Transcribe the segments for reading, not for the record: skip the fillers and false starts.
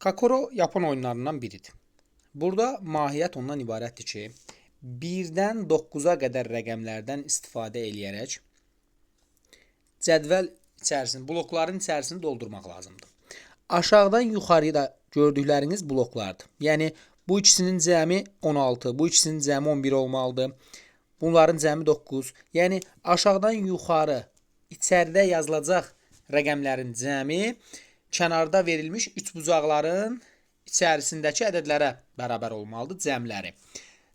Kakoro Yapon oyunlarından biridir. Burada mahiyyət ondan ibarətdir ki, 1-dən 9-a qədər rəqəmlərdən istifadə eləyərək cədvəl içərisini, blokların içərisini doldurmaq lazımdır. Aşağıdan yuxarıda gördükləriniz bloklardır. Yəni bu ikisinin cəmi 16, bu ikisinin cəmi 11 olmalıdır. Bunların cəmi 9. Yəni aşağıdan yuxarı içəridə yazılacaq rəqəmlərin cəmi kənarda verilmiş üçbucaqların içərisindəki ədədlərə bərabər olmalıdır cəmləri.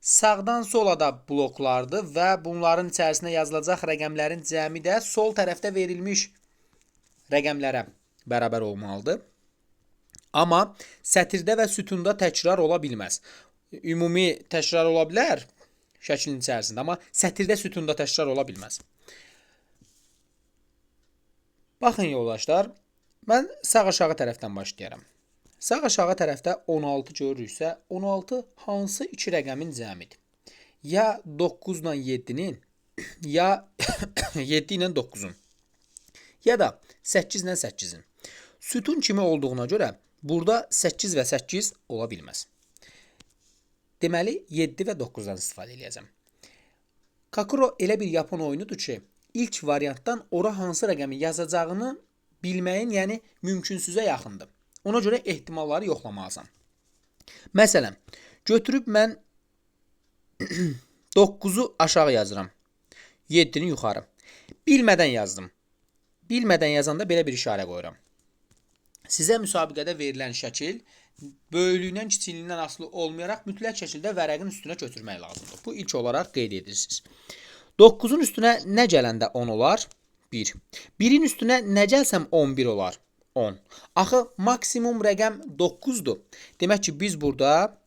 Sağdan sola da bloklardır və bunların içərisində yazılacaq rəqəmlərin cəmi də sol tərəfdə verilmiş rəqəmlərə bərabər olmalıdır. Amma sətirdə və sütunda təkrar ola bilməz. Ümumi təkrar ola bilər şəklin içərisində, amma sətirdə sütunda təkrar ola bilməz. Baxın yoldaşlar, mən sağ-aşağı tərəfdən başlayaram. Sağ-aşağı tərəfdə 16 görürüksə, 16 hansı iki rəqəmin cəmidir? Ya 9 ilə 7-nin, ya 7 ilə 9-un, ya da 8 ilə 8-in. Sütun kimi olduğuna görə burada 8 və 8 ola bilməz. Deməli, 7 və 9-dan istifadə edəcəm. Kakoro elə bir Yapon oyunudur ki, ilk variantdan ora hansı rəqəmi yazacağını bilməyin, yəni mümkünsüzə yaxındır. Ona görə ehtimalları yoxlamalısan. Məsələn, götürüb mən 9-u aşağı yazıram. 7-ni yuxarı. Bilmədən yazdım. Bilmədən yazanda belə bir işarə qoyuram. Sizə müsabiqədə verilən şəkil böyüklüyündən, kiçikliyindən asılı olmayaraq mütləq şəkildə vərəqin üstünə götürmək lazımdır. Bu ilk olaraq qeyd edirsiniz. 9-un üstünə nə gələndə 10 olar? 1. 1-in üstünə nə gəlsəm 11 olar? 10. Axı maksimum rəqəm 9-dur. Demək ki, biz burada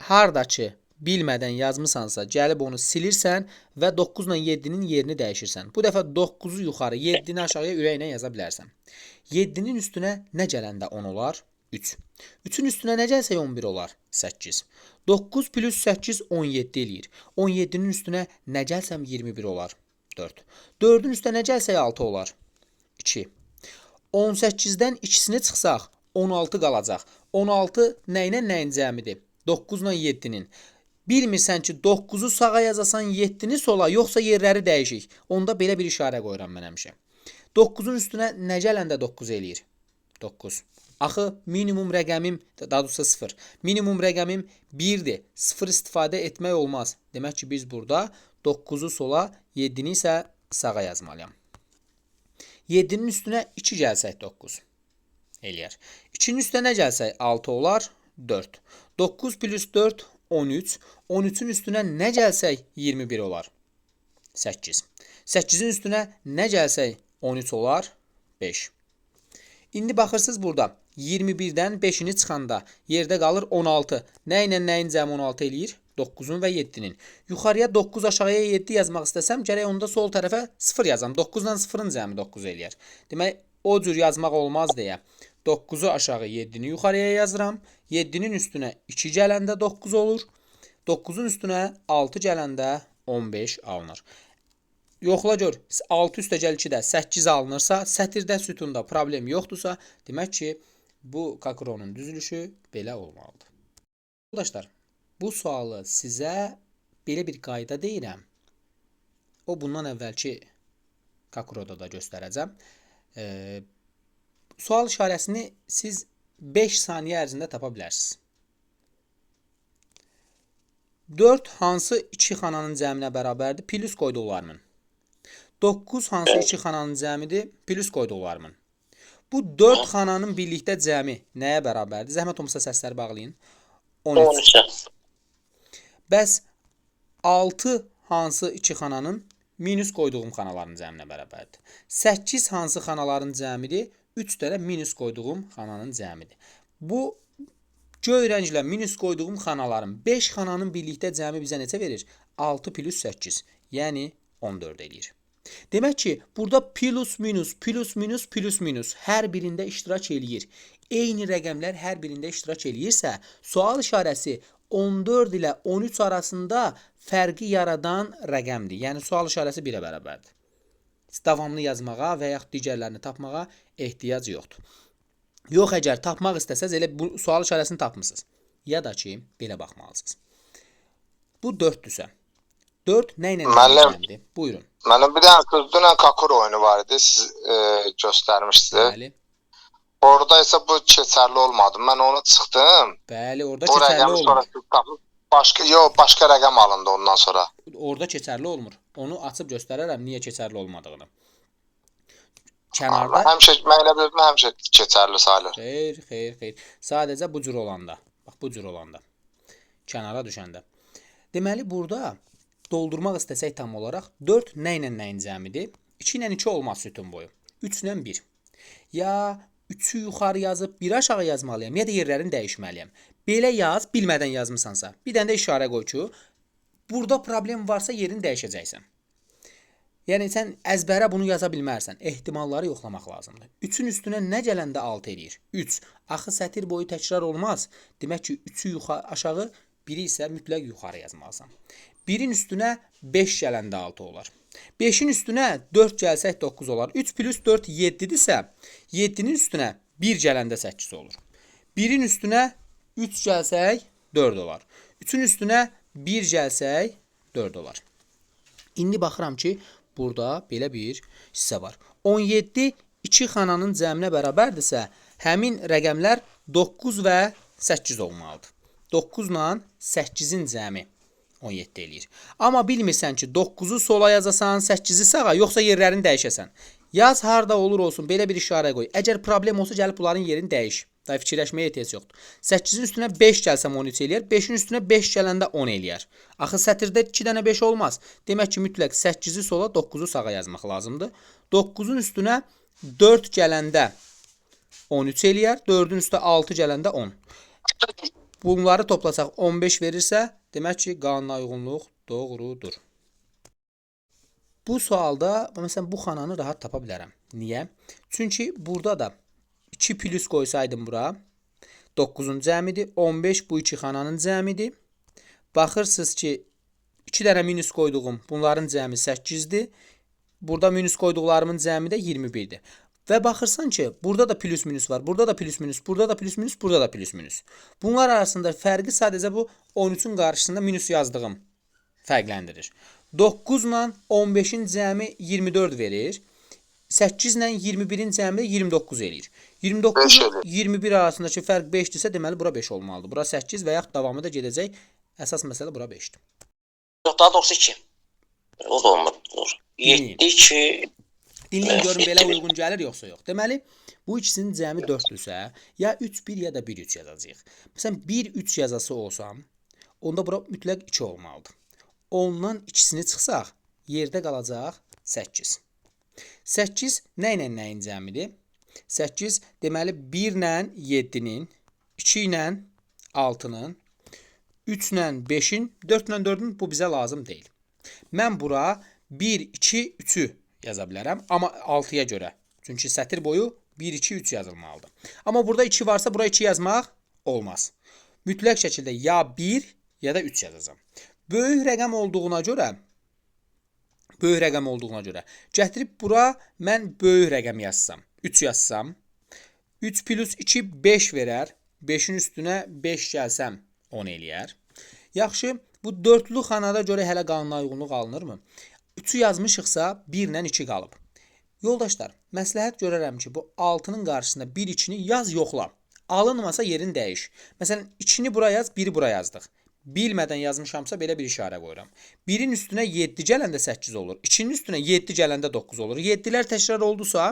hardakı bilmədən yazmısansa, gəlib onu silirsən və 9 ilə 7-nin yerini dəyişirsən. Bu dəfə 9-u yuxarı, 7-ni aşağıya ürəklə yaza bilərsən. 7-nin üstünə nə gələndə 10 olar? 3. 3-ün üstünə nə gəlsə 11 olar? 8. 9 plus 8 17 eləyir. 17-nin üstünə nə gəlsəm 21 olar? 4. 4-ün üstünə nə gəlsə 6 olar? 2. 18-dən ikisini çıxsaq 16 qalacaq. 16 nə ilə nəyin cəmidir? 9 ilə 7-nin. Bilmirsən ki, 9-u sağa yazasan 7-ni sola, yoxsa yerləri dəyişik. Onda belə bir işarə qoyuram mən həmişə. 9-un üstünə nə gələndə 9 eləyir? 9. Axı minimum rəqəmim, daha doğrusu 0. Minimum rəqəmim 1-dir. 0 istifadə etmək olmaz. Demək ki, biz burada 9-u sola, 7-ni isə sağa yazmalıyam. 7-nin üstünə 2 gəlsək 9 eləyər. 2-nin üstünə nə gəlsək 6 olar? 4. 9 plus 4 13. 13-ün üstünə nə gəlsək 21 olar? 8. 8-in üstünə nə gəlsək 13 olar? 5. İndi baxırsınız burada 21-dən 5-ini çıxanda yerdə qalır 16. Nə ilə nəyin cəmi 16 eləyir? 9-un və 7-nin. Yuxarıya 9, aşağıya 7 yazmaq istəsəm, gərək onda sol tərəfə 0 yazam. 9-dan 0-ın cəmi 9 eləyər. Demək, o cür yazmaq olmaz deyə 9-u aşağı, 7-ni yuxarıya yazıram. 7-nin üstünə 2 gələndə 9 olur. 9-un üstünə 6 gələndə 15 alınır. Yoxla gör, 6 üstə gəl 2-də 8 alınırsa, sətirdə, sütunda problem yoxdursa, demək ki, bu Kakoronun düzülüşü belə olmalıdır. Arkadaşlar, bu sualı sizə belə bir qayda deyirəm. O bundan əvvəlki Kakoroda da göstərəcəm. Sual işarəsini siz 5 saniyə ərzində tapa bilərsiniz. 4 hansı iki xananın cəminə bərabərdir? Plus qoyduqlarımın. 9 hansı iki xananın cəmidir? Plus qoyduqlarımın. Bu 4 xananın birlikdə cəmi nəyə bərabərdir? Zəhmət olmasa səsləri bağlayın. 13. Bəs 6 hansı iki xananın minus qoyduğum xanaların cəminə bərabərdir? 8 hansı xanaların cəmidir? 3 dənə minus qoyduğum xananın cəmidir. Bu göy rənglə minus qoyduğum xanaların 5 xananın birlikdə cəmi bizə neçə verir? 6 plus 8, yəni 14 eləyir. Demək ki, burada plus minus, plus minus, plus minus hər birində iştirak eləyir. Eyni rəqəmlər hər birində iştirak eləyirsə, sual işarəsi 14 ilə 13 arasında fərqi yaradan rəqəmdir. Yəni, sual işarəsi 1-ə bərabərdir. Davamlı yazmağa və yaxud digərlərini tapmağa ehtiyac yoxdur. Yox, əgər tapmaq istəsəz elə bu sual işarəsini tapmısınız. Ya da ki, belə baxmalısınız. Bu 4-dürsə. 4 nə ilə Müəllim, nədir? Buyurun. müəllim bir dənə dünən Kakor oyunu var idi, siz göstərmişdiniz. Bəli. Orada isə bu keçərli olmadı. Mən onu çıxdım. Bəli, orada Bu keçərli rəqəmi olmur. sonra siz tapıb başqa rəqəm alındı ondan sonra. Orada keçərli olmur. Onu açıb göstərərəm niyə keçərli olmadığını. Kənarda Həmişə mən elə bilirdim həmişə keçərli sayılır. Xeyr. Sadəcə bu cür olanda. Bax bu cür olanda. Kənara düşəndə. Deməli burada doldurmaq istəsək tam olaraq 4 nə ilə nəyin cəmidir? 2 ilə 2 olmaz sütun boyu. 3 ilə 1. Ya 3-ü yuxarı yazıb 1 aşağı yazmalıyam, ya da yerlərini dəyişməliyəm. Belə yaz, bilmədən yazmısansa. Bir dənə də işarə qoy ki, burada problem varsa yerini dəyişəcəksən. Yəni sən əzbərə bunu yaza bilmərsən. Ehtimalları yoxlamaq lazımdır. 3-ün üstünə nə gələndə 6 eləyir? 3. Axı sətir boyu təkrar olmaz. Demək ki, 3-ü aşağı, 1-i isə mütləq yuxarı yazmalısan. 1-in üstünə 5 gələndə 6 olar. 5-in üstünə 4 gəlsək 9 olar. 3 plus 4 7-dirsə, 7-nin üstünə 1 gələndə 8 olur. 1-in üstünə 3 gəlsək 4 olar. 3-ün üstünə 1 gəlsək 4 olar. İndi baxıram ki, burada belə bir hissə var. 17 2 xananın cəminə bərabərdirsə, həmin rəqəmlər 9 və 8 olmalıdır. 9 ilə 8-in cəmi 17 eləyir. Amma bilmirsən ki, 9-u sola yazasan, 8-i sağa, yoxsa yerlərini dəyişəsən. Yaz harda olur olsun, belə bir işarə qoy. Əgər problem olsa, gəlib bunların yerini dəyiş. Daha fikirləşməyə ehtiyac yoxdur. 8-in üstünə 5 gəlsəm 13 eləyər, 5-in üstünə 5 gələndə 10 eləyər. Axı sətirdə 2 dənə 5 olmaz. Demək ki, mütləq 8-i sola, 9-u sağa yazmaq lazımdır. 9-un üstünə 4 gələndə 13 eləyər, 4-ün üstə 6 gələndə 10. Bunları toplasaq 15 verirsə, demək ki, qanuna uyğunluq doğrudur. Bu sualda, məsələn, bu xananı rahat tapa bilərəm. Niyə? Çünki burada da 2 plus qoysaydım bura, 9-un cəmidir. 15 bu 2 xananın cəmidir. Baxırsınız ki, 2 dənə minus qoyduğum bunların cəmi 8-dir. Burada minus qoyduqlarımın cəmi də 21-dir. Və baxırsan ki, burada da plus minus var, burada da plus minus, burada da plus minus, burada da plus minus. Bunlar arasında fərqi sadəcə bu 13-ün qarşısında minus yazdığım fərqləndirir. 9 ilə 15-in cəmi 24 verir. 8 ilə 21-in cəmi 29 eləyir. 29 ilə 21 arasındakı fərq 5-dirsə, deməli bura 5 olmalıdır. Bura 8 və yaxud davamı da gedəcək. Əsas məsələ bura 5-dir. Yox, daha doğrusu 2. O da olmadı. 7, 2... Dinləyin, görün belə uyğun gəlir, yoxsa yox. Deməli, bu ikisinin cəmi 4-dürsə, ya 3-1 ya da 1-3 yazacağıq. Məsələn, 1-3 yazası olsam, onda bura mütləq 2 olmalıdır. Ondan ikisini çıxsaq, yerdə qalacaq 8. 8 nə ilə nəyin cəmidir? 8 deməli 1 ilə 7-nin, 2 ilə 6-nın, 3 ilə 5-in, 4 ilə 4-ün bu bizə lazım deyil. Mən bura 1, 2, 3-ü yaza bilərəm, amma 6-ya görə. Çünki sətir boyu 1, 2, 3 yazılmalıdır. Amma burada 2 varsa bura 2 yazmaq olmaz. Mütləq şəkildə ya 1 ya da 3 yazacağım. Böyük rəqəm olduğuna görə gətirib bura mən böyük rəqəm yazsam, 3 yazsam, 3 plus 2 5 verər, 5-in üstünə 5 gəlsəm 10 eləyər. Yaxşı, bu dörtlü xanada görə hələ qanuna uyğunluq alınırmı? 3-ü yazmışıqsa 1 ilə 2 qalıb. Yoldaşlar, məsləhət görərəm ki, bu 6-nın qarşısında 1, 2-ni yaz, yoxla. Alınmasa yerini dəyiş. Məsələn, 2-ni bura yaz, 1-i bura yazdıq. Bilmədən yazmışamsa belə bir işarə qoyuram. 1-in üstünə 7 gələndə 8 olur. 2-nin üstünə 7 gələndə 9 olur. 7-lər təkrar oldusa,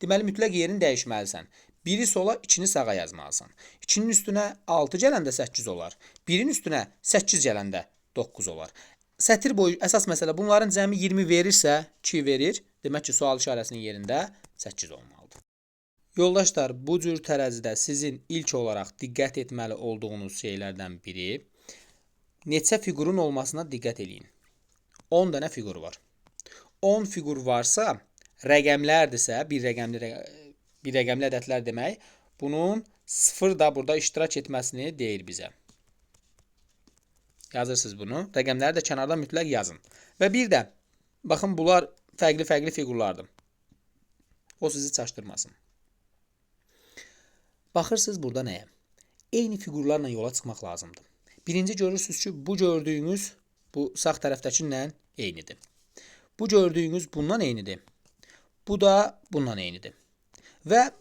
deməli mütləq yerini dəyişməlisən. 1-i sola, 2-ni sağa yazmalısan. 2-nin üstünə 6 gələndə 8 olar. 1-in üstünə 8 gələndə 9 olar. Sətir boyu əsas məsələ bunların cəmi 20 verirsə 2 verir. Demək ki, sual işarəsinin yerində 8 olmalıdır. Yoldaşlar, bu cür tərəzidə sizin ilk olaraq diqqət etməli olduğunuz şeylərdən biri neçə fiqurun olmasına diqqət edin. 10 dənə fiqur var. 10 fiqur varsa, rəqəmlərdirsə, bir rəqəmli ədədlər demək, bunun 0 da burada iştirak etməsini deyir bizə. Yazırsınız bunu. Rəqəmləri də kənarda mütləq yazın. Və bir də, baxın, bunlar fərqli fiqurlardır. O sizi çaşdırmasın. Baxırsınız burada nəyə? Eyni fiqurlarla yola çıxmaq lazımdır. Birinci görürsünüz ki, bu gördüyünüz bu sağ tərəfdəkindən eynidir. Bu gördüyünüz bundan eynidir. Bu da bundan eynidir. Və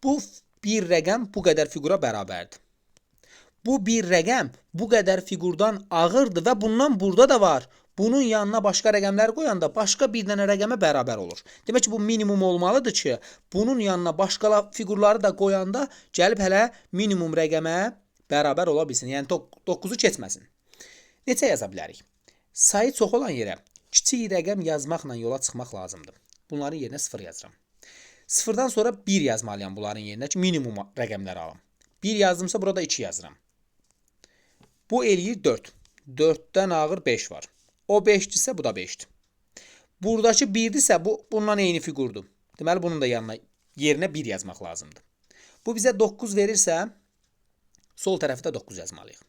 bu bir rəqəm bu qədər fiqura bərabərdir. Bu bir rəqəm bu qədər fiqurdan ağırdır və bundan burada da var. Bunun yanına başqa rəqəmlər qoyanda başqa bir dənə rəqəmə bərabər olur. Demək ki, bu minimum olmalıdır ki, bunun yanına başqa fiqurları da qoyanda gəlib hələ minimum rəqəmə bərabər ola bilsin. Yəni 9-u keçməsin. Neçə yaza bilərik? Sayı çox olan yerə kiçik rəqəm yazmaqla yola çıxmaq lazımdır. Bunların yerinə 0 yazıram. 0-dan sonra 1 yazmalıyam bunların yerinə ki, minimum rəqəmləri alım. 1 yazdımsa burada 2 yazıram. Bu eləyir 4. 4-dən ağır 5 var. O 5-dirsə bu da 5-dir. Buradakı 1-dirsə bu bundan eyni fiqurdur. Deməli bunun da yanına yerinə 1 yazmaq lazımdır. Bu bizə 9 verirsə sol tərəfdə 9 yazmalıyıq.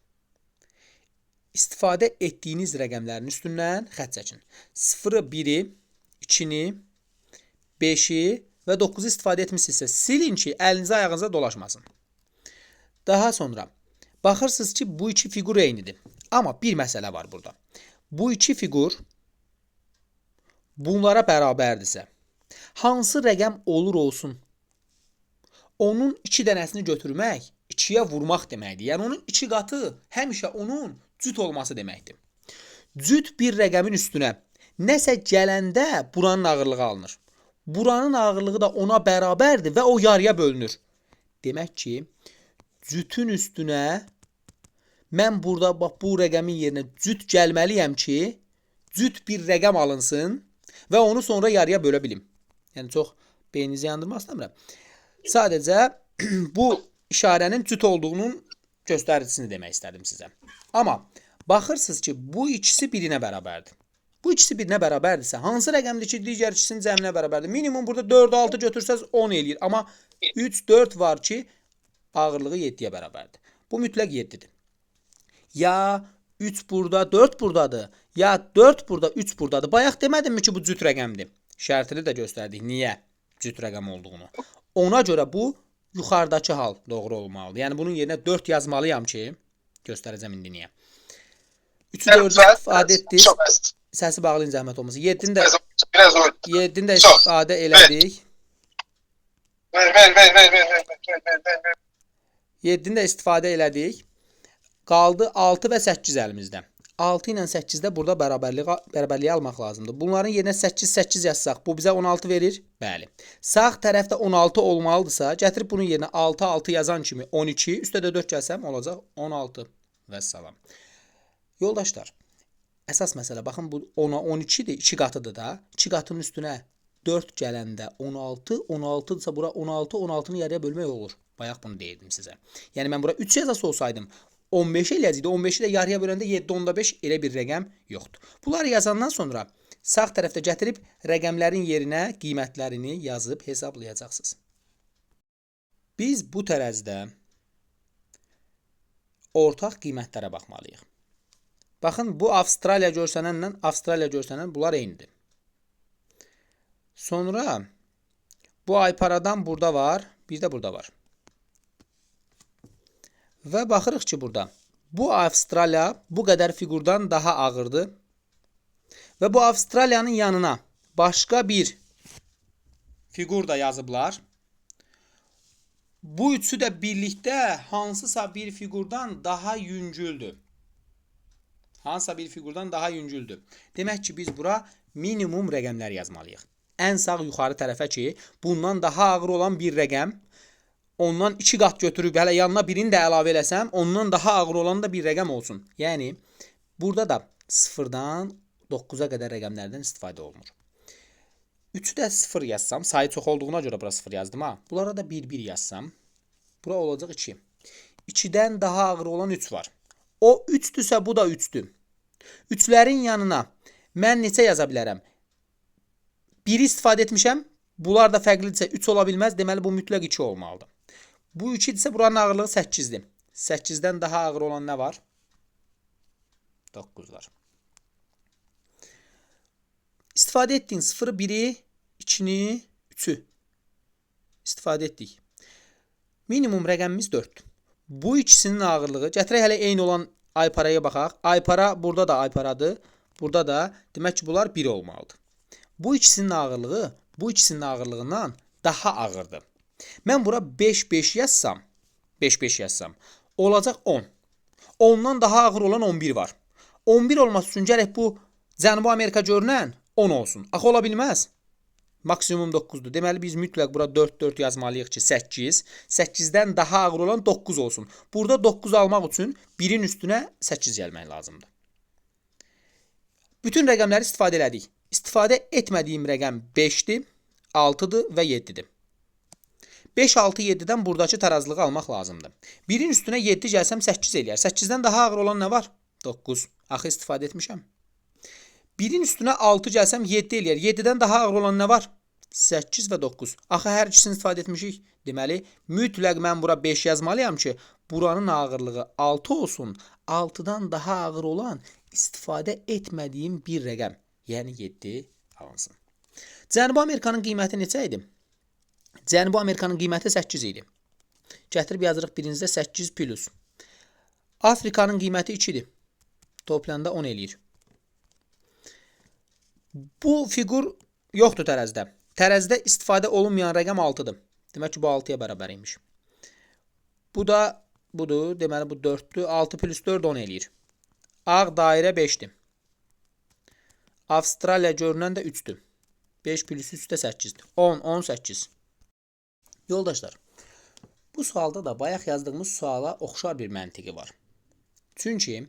İstifadə etdiyiniz rəqəmlərin üstündən xətt çəkin. 0-ı, 1-i, 2-ni, 5-i və 9-u istifadə etmişsinizsə silin ki, əlinizə ayağınıza dolaşmasın. Daha sonra baxırsınız ki, bu iki fiqur eynidir. Amma bir məsələ var burada. Bu iki fiqur bunlara bərabərdirsə, hansı rəqəm olur olsun, onun 2 dənəsini götürmək 2-yə vurmaq deməkdir. Yəni onun 2 qatı həmişə onun cüt olması deməkdir. Cüt bir rəqəmin üstünə nəsə gələndə buranın ağırlığı alınır. Buranın ağırlığı da ona bərabərdir və o yarıya bölünür. Demək ki, cütün üstünə mən burada bax bu rəqəmin yerinə cüt gəlməliyəm ki, cüt bir rəqəm alınsın və onu sonra yarıya bölə bilim. Yəni çox beyninizi yandırmaq istəmirəm. Sadəcə bu işarənin cüt olduğunun göstəricisini demək istədim sizə. Amma baxırsınız ki, bu ikisi birinə bərabərdir. Bu ikisi birinə bərabərdirsə, hansı rəqəmdir ki, digər ikisinin cəminə bərabərdir? Minimum burada 4-6 götürsəz 10 eləyir. Amma 3-4 var ki, ağırlığı 7-yə bərabərdir. Bu mütləq 7-dir. Ya 3 burada, 4 buradadır. Ya 4 burada, 3 buradadır. Bayaq demədimmi ki, bu cüt rəqəmdir? Şərtini də göstərdik. Niyə cüt rəqəm olduğunu. Ona görə bu yuxarıdakı hal doğru olmalıdır. Yəni bunun yerinə 4 yazmalıyam ki, göstərəcəm indi niyə. 3-ü 4-ü istifadə etdik. Səsi bağlayın zəhmət olmasın. 7-ni də istifadə elədik. 7-ni də istifadə elədik. Qaldı 6 və 8 əlimizdə. 6 ilə 8-də burada bərabərliyi almaq lazımdır. Bunların yerinə 8 yazsaq, bu bizə 16 verir? Bəli. Sağ tərəfdə 16 olmalıdırsa, gətirib bunun yerinə 6 yazan kimi 12, üstə də 4 gəlsəm olacaq 16. Vəssalam. Yoldaşlar, əsas məsələ, baxın bu 10-a 12-dir, 2 qatıdır da. 2 qatının üstünə 4 gələndə 16, 16-dırsa bura 16, 16-nı yarıya bölmək olur. Bayaq bunu deyirdim sizə. Yəni mən bura 3 yazası olsaydım, 15 eləyəcəkdi. 15-i də yarıya böləndə 7/5 elə bir rəqəm yoxdur. Bunları yazandan sonra sağ tərəfdə gətirib rəqəmlərin yerinə qiymətlərini yazıb hesablayacaqsınız. Biz bu tərəzdə ortaq qiymətlərə baxmalıyıq. Baxın, bu Avstraliya görsənənlə Avstraliya görsənən bunlar eynidir. Sonra bu ayparadan burada var, bir də burada var. Və baxırıq ki, burada bu Avstraliya bu qədər fiqurdan daha ağırdır. Və bu Avstraliyanın yanına başqa bir fiqur da yazıblar. Bu üçü də birlikdə hansısa bir fiqurdan daha yüngüldür. Hansısa bir fiqurdan daha yüngüldür. Demək ki, biz bura minimum rəqəmlər yazmalıyıq. Ən sağ yuxarı tərəfə ki, bundan daha ağır olan bir rəqəm, ondan 2 qat götürüb hələ yanına birini də əlavə eləsəm, ondan daha ağır olan da bir rəqəm olsun. Yəni, burada da 0-dan 9-a qədər rəqəmlərdən istifadə olunur. 3-ü də 0 yazsam, sayı çox olduğuna görə bura 0 yazdım ha. Bunlara da 1-1 yazsam, bura olacaq 2. 2-dən daha ağır olan 3 var. O 3-dürsə bu da 3-dür. 3-lərin yanına mən neçə yaza bilərəm? 1-i istifadə etmişəm. Bunlar da fərqlidirsə 3 ola bilməz. Deməli, bu mütləq 2 olmalıdır. Bu 2-dirsə buranın ağırlığı 8-dir. 8-dən daha ağır olan nə var? 9 var. İstifadə etdiyin 0-ı, 1-i, 2-ni, 3-ü istifadə etdik. Minimum rəqəmimiz 4-dür. Bu ikisinin ağırlığı, gətirək hələ eyni olan ayparaya baxaq. Aypara burada da ayparadır. Burada da demək ki, bunlar 1 olmalıdır. Bu ikisinin ağırlığı bu ikisinin ağırlığından daha ağırdır. Mən bura 5 yazsam, 5 yazsam, olacaq 10. 10-dan daha ağır olan 11 var. 11 olması üçün gərək bu Cənubi Amerika görünən 10 olsun. Axı ola bilməz. Maksimum 9'dur. Deməli biz mütləq bura 4 yazmalıyıq ki 8. 8-dən daha ağır olan 9 olsun. Burada 9 almaq üçün 1-in üstünə 8 gəlmək lazımdır. Bütün rəqəmləri istifadə elədik. İstifadə etmədiyim rəqəm 5-dir, 6-dır və 7-dir. 5, 6, 7-dən buradakı tarazlığı almaq lazımdır. 1-in üstünə 7 gəlsəm 8 eləyər. 8-dən daha ağır olan nə var? 9. Axı istifadə etmişəm. 1-in üstünə 6 gəlsəm 7 eləyər. 7-dən daha ağır olan nə var? 8 və 9. Axı hər ikisini istifadə etmişik. Deməli, mütləq mən bura 5 yazmalıyam ki, buranın ağırlığı 6 olsun. 6-dan daha ağır olan istifadə etmədiyim bir rəqəm, yəni 7 alınsın. Cənubi Amerikanın qiyməti neçə idi? Cənubi Amerikanın qiyməti 8 idi. Gətirib yazırıq birincdə 8 plus. Afrikanın qiyməti 2-dir. Toplanda 10 eləyir. Bu fiqur yoxdur tərəzidə. Tərəzidə istifadə olunmayan rəqəm 6-dır. Demək ki, bu 6-ya bərabər imiş. Bu da budur. Deməli, bu 4-dür. 6 plus 4 10 eləyir. Ağ dairə 5-dir. Avstraliya görünən də 3-dür. 5 plus 3 də 8-dir. 10, 18. Yoldaşlar, bu sualda da bayaq yazdığımız suala oxşar bir məntiqi var. Çünki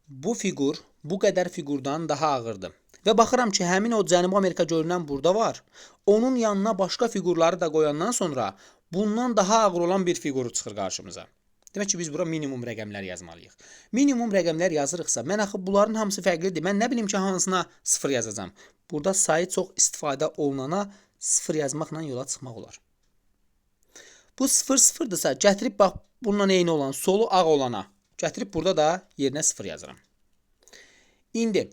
bu fiqur bu qədər fiqurdan daha ağırdır. Və baxıram ki, həmin o Cənubi Amerika görünən burada var. Onun yanına başqa fiqurları da qoyandan sonra bundan daha ağır olan bir fiqur çıxır qarşımıza. Demək ki, biz bura minimum rəqəmlər yazmalıyıq. Minimum rəqəmlər yazırıqsa, mən axı bunların hamısı fərqlidir. Mən nə bilim ki, hansına 0 yazacağam. Burada sayı çox istifadə olunana 0 yazmaqla yola çıxmaq olar. Bu 0-0'dırsa, gətirib bax, bununla eyni olan, solu ağ olana, gətirib burada da yerinə 0 yazıram. İndi,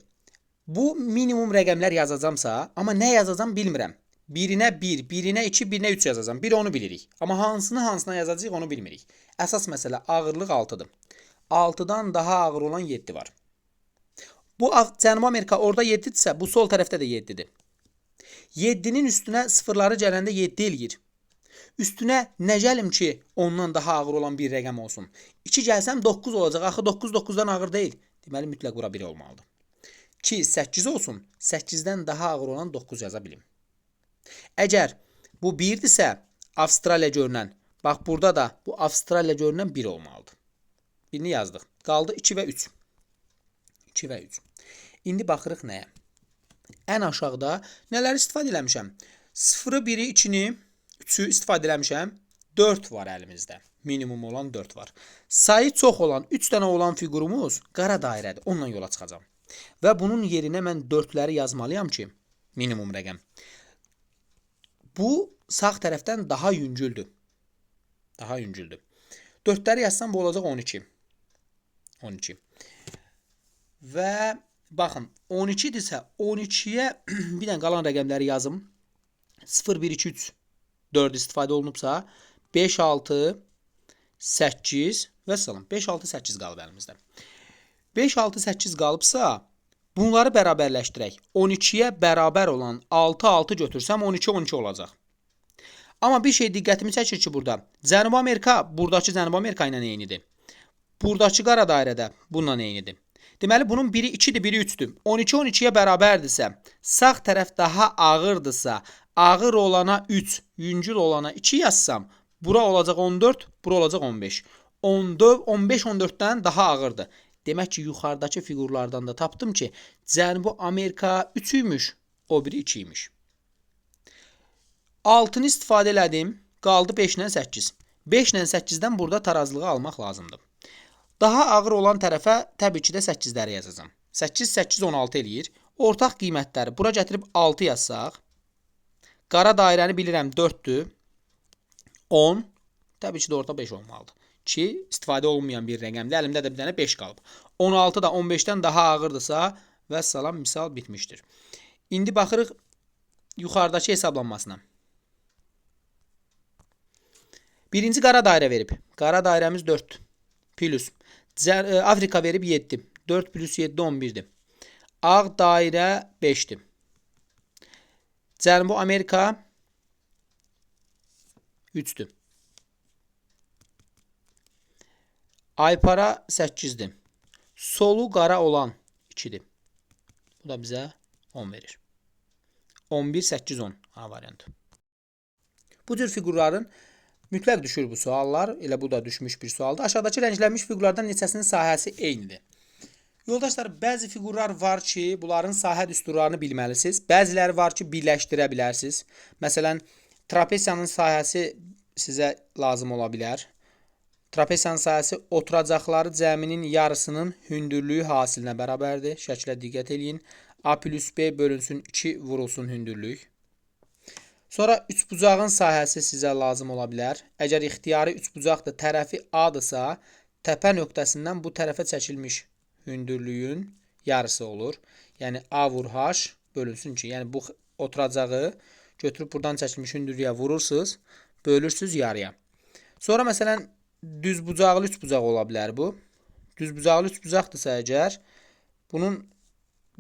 bu minimum rəqəmlər yazacamsa, amma nə yazacam bilmirəm. Birinə 1, birinə 2, birinə 3 yazacam. Bir onu bilirik. Amma hansına yazacağıq onu bilmirik. Əsas məsələ ağırlıq 6-dır. 6-dan daha ağır olan 7 var. Bu Cənubi Amerika orada 7-dirsə, bu sol tərəfdə də 7-dir. 7-nin üstünə sıfırları gələndə 7 eləyir. Üstünə nə gəlim ki, ondan daha ağır olan bir rəqəm olsun. 2 gəlsəm 9 olacaq. Axı 9 9-dan ağır deyil. Deməli, mütləq bura 1 olmalıdır. Ki 8 olsun, 8-dən daha ağır olan 9 yaza bilim. Əgər bu 1-dirsə, Avstraliya görünən, bax burada da bu Avstraliya görünən 1 olmalıdır. Birini yazdıq. Qaldı 2 və 3. 2 və 3. İndi baxırıq nəyə? Ən aşağıda nələri istifadə eləmişəm? 0-ı, 1-i, 2-ni, 3-ü istifadə eləmişəm. 4 var əlimizdə. Minimum olan 4 var. Sayı çox olan, 3 dənə olan fiqurumuz qara dairədir. Onunla yola çıxacam. Və bunun yerinə mən 4'ləri yazmalıyam ki, minimum rəqəm. Bu sağ tərəfdən daha yüngüldür. Daha yüngüldür. 4'ləri yazsam bu olacaq 12. 12. Və baxın, 12-dirsə 12-yə bir dənə qalan rəqəmləri yazım. 0, 1, 2, 3, 4 istifadə olunubsa 5, 6, 8 və salam. 5, 6, 8 qalıb əlimizdə. 5, 6, 8 qalıbsa bunları bərabərləşdirək. 12-yə bərabər olan 6, 6 götürsəm 12, 12 olacaq. Amma bir şey diqqətimi çəkir ki, burada Cənubi Amerika buradakı Cənubi Amerika ilə eynidir. Buradakı qara dairədə bununla eynidir. Deməli, bunun biri 2-dir, biri 3-dür. 12, 12-yə bərabərdirsə, sağ tərəf daha ağırdırsa, ağır olana 3, yüngül olana 2 yazsam, bura olacaq 14, bura olacaq 15. 15, 14-dən daha ağırdır. Demək ki, yuxarıdakı fiqurlardan da tapdım ki, Cənubi Amerika 3 imiş, o biri 2 imiş. 6-nı istifadə elədim, qaldı 5 ilə 8. 5 ilə 8-dən burada tarazlığı almaq lazımdır. Daha ağır olan tərəfə təbii ki də 8'ləri yazacağım. 8, 8, 16 eləyir. Ortaq qiymətləri bura gətirib 6 yazsaq, qara dairəni bilirəm 4'dür. 10, təbii ki də orta 5 olmalıdır. Ki, istifadə olunmayan bir rəqəmdə, əlimdə də bir dənə 5 qalıb. 16 da 15-dən daha ağırdırsa, və salam, misal bitmişdir. İndi baxırıq yuxarıdakı hesablanmasına. Birinci qara dairə verib. Qara dairəmiz 4 plus. Afrika verib 7. 4 plus 7 11'dir. Ağ dairə 5'dir. Cənubi Amerika 3'dür. Aypara 8'dir. Solu qara olan 2'dir. Bu da bizə 10 verir. 11, 8, 10 A variantı. Bu cür fiqurların mütləq düşür bu suallar. Elə bu da düşmüş bir sualdır. Aşağıdakı rənglənmiş fiqurlardan neçəsinin sahəsi eynidir? Yoldaşlar, bəzi fiqurlar var ki, bunların sahə düsturlarını bilməlisiniz. Bəziləri var ki, birləşdirə bilərsiniz. Məsələn, trapesiyanın sahəsi sizə lazım ola bilər. Trapesiyanın sahəsi oturacaqları cəminin yarısının hündürlüyü hasilinə bərabərdir. Şəklə diqqət edin. A plus B bölünsün 2 vurulsun hündürlük. Sonra üçbucağın sahəsi sizə lazım ola bilər. Əgər ixtiyari üçbucaqdır, tərəfi A-dırsa, təpə nöqtəsindən bu tərəfə çəkilmiş hündürlüyün yarısı olur. Yəni A vur H bölünsün 2. Yəni bu oturacağı götürüb buradan çəkilmiş hündürlüyə vurursunuz, bölürsünüz yarıya. Sonra məsələn düzbucaqlı üçbucaq ola bilər bu. Düzbucaqlı üçbucaqdırsa əgər, bunun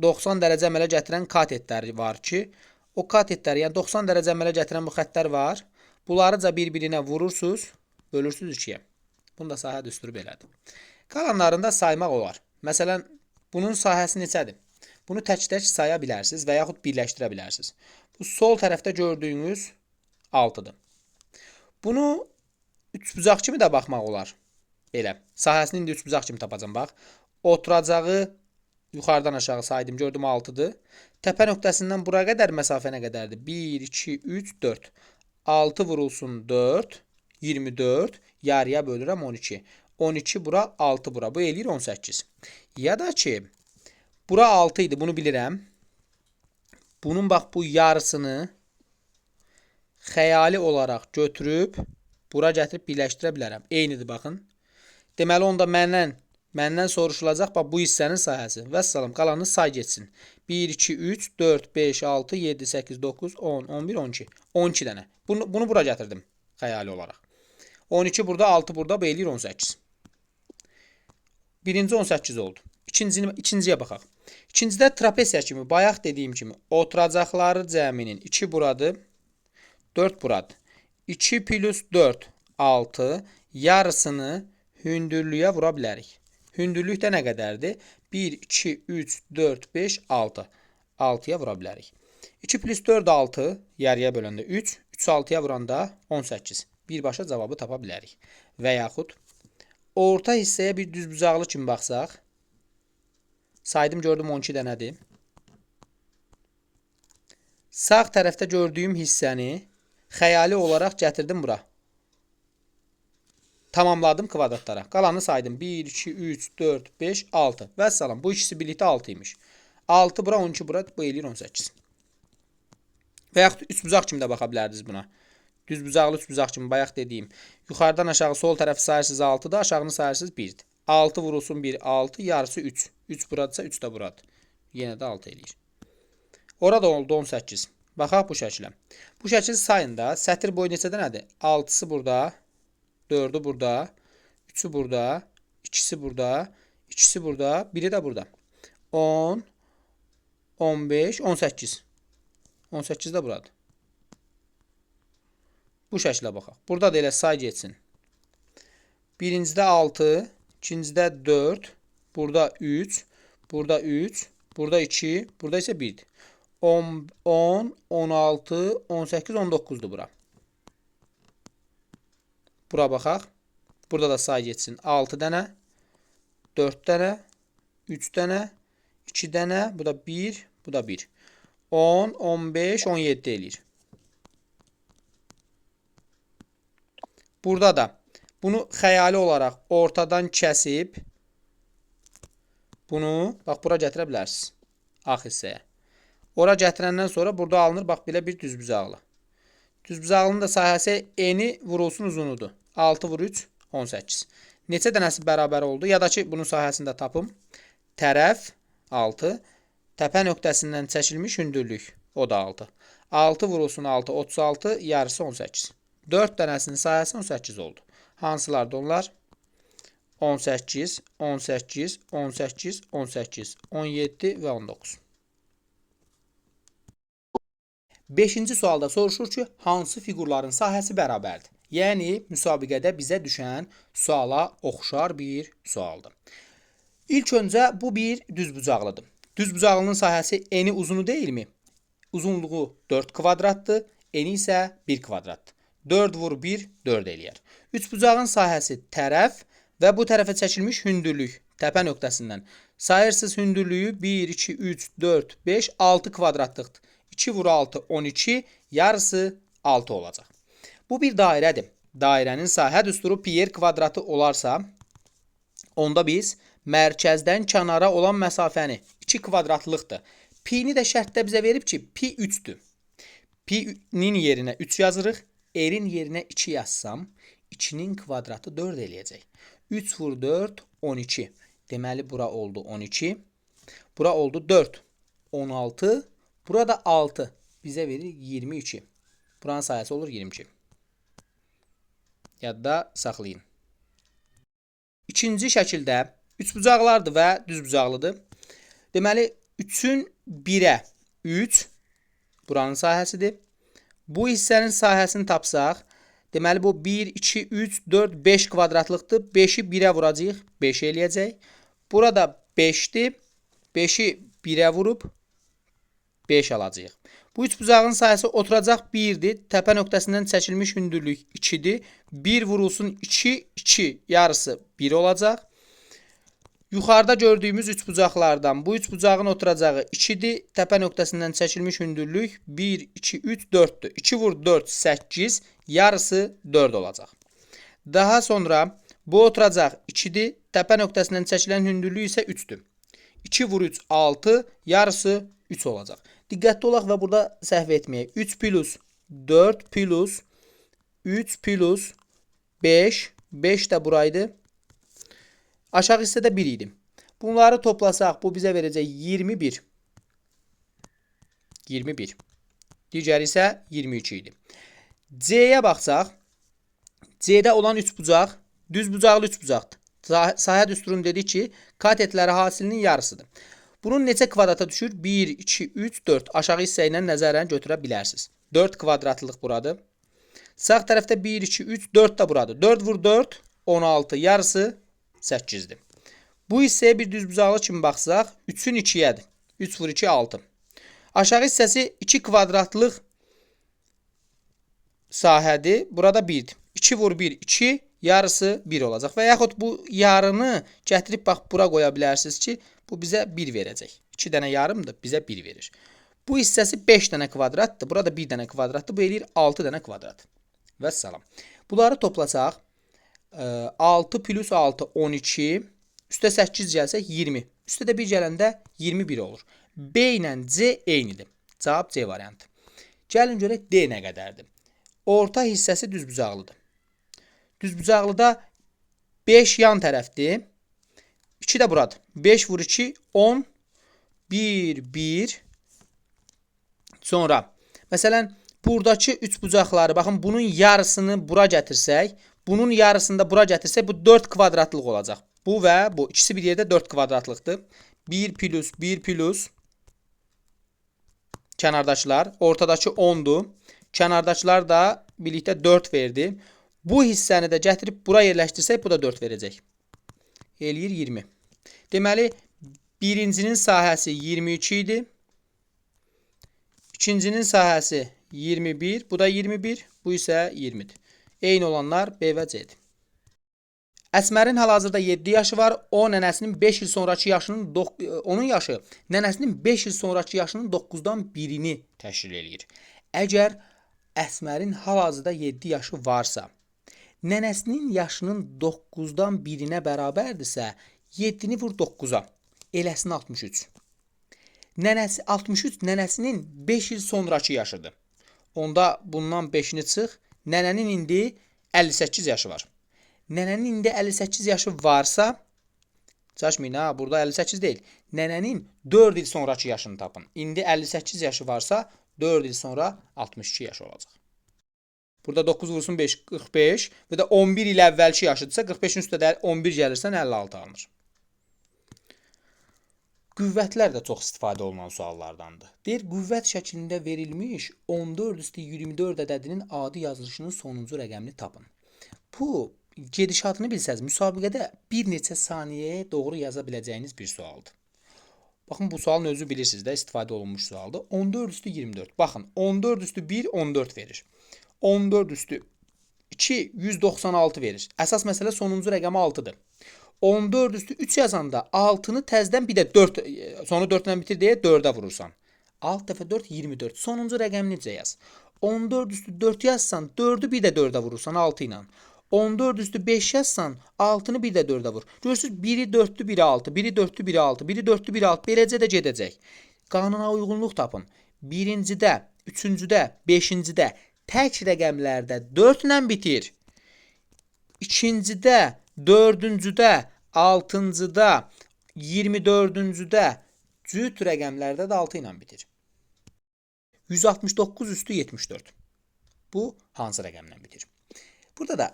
90 dərəcə əmələ gətirən katetləri var ki, o katetləri, yəni 90 dərəcə əmələ gətirən bu xəttlər var. Bunlarıca bir-birinə vurursunuz, bölürsünüz 2-yə. Bunun da sahə düsturu belədir. Qalanlarında saymaq olar. Məsələn, bunun sahəsi neçədir? Bunu tək-tək saya bilərsiniz və yaxud birləşdirə bilərsiniz. Bu sol tərəfdə gördüyünüz 6-dır. Bunu üçbucaq kimi də baxmaq olar. Belə. Sahəsini indi üçbucaq kimi tapacam, bax. Oturacağı yuxarıdan aşağı saydım, gördüm 6'dır. Təpə nöqtəsindən bura qədər məsafə nə qədərdir? 1, 2, 3, 4. 6 vurulsun 4, 24. Yarıya bölürəm 12. 12 bura, 6 bura. Bu eləyir 18. Ya da ki, bura 6 idi, bunu bilirəm. Bunun bax bu yarısını xəyali olaraq götürüb, bura gətirib birləşdirə bilərəm. Eynidir, baxın. Deməli, onda məndən soruşulacaq, bax, bu hissənin sahəsi. Vəssalam, qalanını say geçsin. 1, 2, 3, 4, 5, 6, 7, 8, 9, 10, 11, 12. 12 dənə. Bunu bura gətirdim xəyali olaraq. 12 burada, 6 burada, bu eləyir 18. Birinci 18 oldu. İkinciyə baxaq. İkincidə trapesiya kimi, bayaq dediyim kimi, oturacaqları cəminin 2 buradır, 4 buradır. 2 plus 4, 6. Yarısını hündürlüyə vura bilərik. Hündürlük də nə qədərdir? 1, 2, 3, 4, 5, 6. 6-ya vura bilərik. 2 plus 4, 6. Yarıya böləndə 3. 3, 6-ya vuranda 18. Birbaşa cavabı tapa bilərik. Və yaxud orta hissəyə bir düzbucaqlı kimi baxsaq. Saydım, gördüm 12 dənədir. Sağ tərəfdə gördüyüm hissəni xəyali olaraq gətirdim bura. Tamamladım kvadratlara. Qalanı saydım. 1, 2, 3, 4, 5, 6. Vəssalam. Bu ikisi birlikdə 6 imiş. 6 bura, 12 bura. Bu eləyir 18. Və yaxud üçbucaq kimi də baxa bilərdiniz buna. Düzbucaqlı üçbucaq kimi bayaq dediyim. Yuxarıdan aşağı sol tərəfi sayırsınız 6'da, aşağını sayırsınız 1'dir. 6 vurulsun 1, 6. Yarısı 3. 3 buradırsa 3 də buradır. Yenə də 6 eləyir. Orada oldu 18. Baxaq bu şəklə. Bu şəkil sayında sətir boyu neçə dənədir? 6'sı burada. 4'ü burada, 3'ü burada, 2'si burada, 2'si burada, biri de burada. 10, 15, 18. 18 de burada. Bu şəklə baxaq. Burada da elə say geçsin. Birincidə 6, ikincidə 4, burada 3, burada 3, burada 2, burada isə 1'dir. 10, 16, 18, 19'dur bura. Bura baxaq. Burada da say geçsin. 6 dənə, 4 dənə, 3 dənə, 2 dənə, bu da 1, bu da 1. 10, 15, 17 eləyir. Burada da bunu xəyali olaraq ortadan kəsib bunu bax bura gətirə bilərsiniz. Ağ hissəyə. Ora gətirəndən sonra burada alınır bax belə bir düzbucaqlı. Düzbucaqlının da sahəsi eni vurulsun uzunudur. 6 vur 3, 18. Neçə dənəsi bərabər oldu? Ya da ki, bunun sahəsini də tapım. Tərəf 6. Təpə nöqtəsindən çəkilmiş hündürlük. O da 6. 6 vurulsun 6, 36. Yarısı 18. 4 dənəsinin sahəsi 18 oldu. Hansılardır onlar? 18, 18, 18, 18, 17 və 19. 5-ci sualda soruşur ki, hansı fiqurların sahəsi bərabərdir? Yəni, müsabiqədə bizə düşən suala oxşar bir sualdır. İlk öncə bu bir düzbucaqlıdır. Düzbucaqlının sahəsi eni uzunu deyilmi? Uzunluğu 4 kvadratdır, eni isə 1 kvadratdır. 4 vur 1, 4 eləyər. Üçbucağın sahəsi tərəf və bu tərəfə çəkilmiş hündürlük təpə nöqtəsindən. Sayırsız hündürlüyü 1, 2, 3, 4, 5, 6 kvadratlıqdır. 2 vur 6, 12, yarısı 6 olacaq. Bu bir dairədir. Dairənin sahə düsturu pi r kvadratı olarsa, onda biz mərkəzdən kənara olan məsafəni 2 kvadratlıqdır. Pi-ni də şərtdə bizə verib ki, pi 3-dür. Pi-nin yerinə 3 yazırıq. R-in yerinə 2 yazsam, 2-nin kvadratı 4 eləyəcək. 3 vur 4, 12. Deməli, bura oldu 12. Bura oldu 4, 16. Burada 6. Bizə verir 22. Buranın sayəsi olur 22. Yadda saxlayın. İkinci şəkildə üçbucaqlardır və düzbucaqlıdır. Deməli, 3-ün 1-ə 3 buranın sahəsidir. Bu hissənin sahəsini tapsaq, deməli bu 1, 2, 3, 4, 5 kvadratlıqdır. 5-i 1-ə vuracaq, 5 eləyəcək. Burada 5-dir. 5-i 1-ə vurub 5 alacaq. Bu üçbucağın sayəsi oturacaq 1-dir. Təpə nöqtəsindən çəkilmiş hündürlük 2-dir. 1 vurulsun 2, 2 yarısı 1 olacaq. Yuxarıda gördüyümüz üçbucaqlardan bu üçbucağın oturacağı 2-dir. Təpə nöqtəsindən çəkilmiş hündürlük 1, 2, 3, 4-dür. 2 vur 4, 8, yarısı 4 olacaq. Daha sonra bu oturacaq 2-dir. Təpə nöqtəsindən çəkilən hündürlük isə 3-dür. 2 vur 3, 6, yarısı 3 olacaq. Diqqətli olaq və burada səhv etməyək. 3 plus 4 plus 3 plus 5, 5 də buraydı. Aşağı hissədə 1 idi. Bunları toplasaq, bu bizə verəcək 21. 21. Digəri isə 22 idi. C-yə baxsaq, C-də olan üçbucaq düzbucaqlı üçbucaqdır. Sahə düsturun dedik ki, katetləri hasilinin yarısıdır. Bunun neçə kvadrata düşür? 1, 2, 3, 4. Aşağı hissə ilə nəzərən götürə bilərsiniz. 4 kvadratlıq buradır. Sağ tərəfdə 1, 2, 3, 4 də buradır. 4 vur 4, 16. Yarısı 8-dir. Bu hissəyə bir düzbucaqlı kimi baxsaq, 3-ün 2-yədir. 3 vur 2, 6. Aşağı hissəsi 2 kvadratlıq sahədir. Burada 1-dir. 2 vur 1, 2, yarısı 1 olacaq. Və yaxud bu yarını gətirib bax, bura qoya bilərsiniz ki, bu bizə 1 verəcək. 2 dənə yarımdır, bizə 1 verir. Bu hissəsi 5 dənə kvadratdır. Burada 1 dənə kvadratdır. Bu eləyir 6 dənə kvadrat. Və salam. Bunları toplasaq, 6 plus 6, 12. Üstə 8 gəlsək, 20. Üstə də 1 gələndə 21 olur. B ilə C eynidir. Cavab C variantı. Gəlin görək D nə qədərdir. Orta hissəsi düzbucaqlıdır. Düzbucaqlıda 5 yan tərəfdir. 2 də buradır. 5 vur 2, 10, 1, 1. Sonra, məsələn, buradakı üçbucaqları, baxın, bunun yarısını bura gətirsək, bunun yarısını da bura gətirsək, bu 4 kvadratlıq olacaq. Bu və bu, ikisi bir yerdə 4 kvadratlıqdır. 1 plus, 1 plus, kənardakılar, ortadakı 10-dur. Kənardakılar da birlikdə 4 verdi. Bu hissəni də gətirib bura yerləşdirsək, bu da 4 verəcək. Eləyir 20. Deməli, birincinin sahəsi 22 idi. İkincinin sahəsi 21. Bu da 21. Bu isə 20-dir. Eyni olanlar B və C-dir. Əsmərin hal-hazırda 7 yaşı var. O nənəsinin 5 il sonraki yaşının onun yaşı nənəsinin 5 il sonraki yaşının 9-dan 1-ini təşkil eləyir. Əgər Əsmərin hal-hazırda 7 yaşı varsa, nənəsinin yaşının 9-dan 1-inə bərabərdirsə, 7-ni vur 9-a. Eləsin 63. Nənəsi 63 nənəsinin 5 il sonraki yaşıdır. Onda bundan 5-ini çıx. Nənənin indi 58 yaşı var. Nənənin indi 58 yaşı varsa, çaşmayın ha, burada 58 deyil. Nənənin 4 il sonraki yaşını tapın. İndi 58 yaşı varsa, 4 il sonra 62 yaşı olacaq. Burada 9 vursun 5, 45 və də 11 il əvvəlki yaşıdırsa 45-in üstə də 11 gəlirsə 56 alınır. Qüvvətlər də çox istifadə olunan suallardandır. Deyir, qüvvət şəklində verilmiş 14 üstü 24 ədədinin adi yazılışının sonuncu rəqəmini tapın. Bu, gedişatını bilsəz, müsabiqədə bir neçə saniyəyə doğru yaza biləcəyiniz bir sualdır. Baxın, bu sualın özü bilirsiniz də, istifadə olunmuş sualdır. 14 üstü 24. Baxın, 14 üstü 1, 14 verir. 14 üstü 2, 196 verir. Əsas məsələ sonuncu rəqəmi 6-dır. 14 üstü 3 yazanda 6-nı təzdən bir də 4, sonu 4 ilə bitir deyə 4-ə vurursan. 6 dəfə 4, 24. Sonuncu rəqəmi necə yaz? 14 üstü 4 yazsan, 4-ü bir də 4-ə vurursan 6 ilə. 14 üstü 5 yazsan, 6-nı bir də 4-ə vur. Görürsünüz, biri 4-lü, biri 6, biri 4-lü, biri 6, biri 4-lü, biri 6. Beləcə də gedəcək. Qanuna uyğunluq tapın. Birincidə, üçüncüdə, beşincidə tək rəqəmlərdə 4 ilə bitir. İkincidə, dördüncüdə, altıncıda, 24-cüdə cüt rəqəmlərdə də 6 ilə bitir. 169 üstü 74. Bu hansı rəqəmlə bitir? Burada da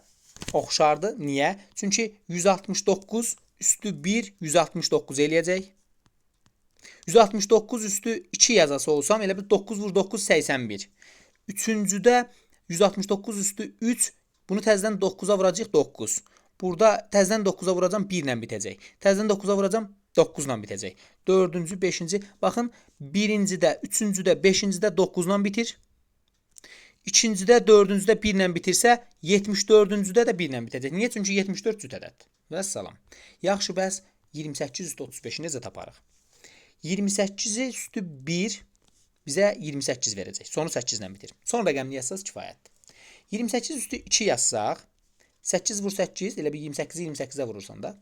oxşardır. Niyə? Çünki 169 üstü 1, 169 eləyəcək. 169 üstü 2 yazası olsam, elə bir 9 vur 9, 81. Üçüncüdə 169 üstü 3, bunu təzədən 9-a vuracaq 9. Burada təzədən 9-a vuracam 1 ilə bitəcək. Təzədən 9-a vuracam 9 ilə bitəcək. Dördüncü, beşinci. Baxın, birincidə, üçüncüdə, beşincidə 9 ilə bitir. İkincidə, dördüncüdə 1 ilə bitirsə, 74-cüdə də 1 ilə bitəcək. Niyə? Çünki 74 cüt ədəddir. Vəssalam. Yaxşı, bəs 28 üstü 35-i necə taparıq? 28-i üstü 1 bizə 28 verəcək. Sonu 8 ilə bitir. Son rəqəmini yazsaq kifayətdir. 28 üstü 2 yazsaq, 8 vur 8, elə bir 28-i 28-ə vurursan da,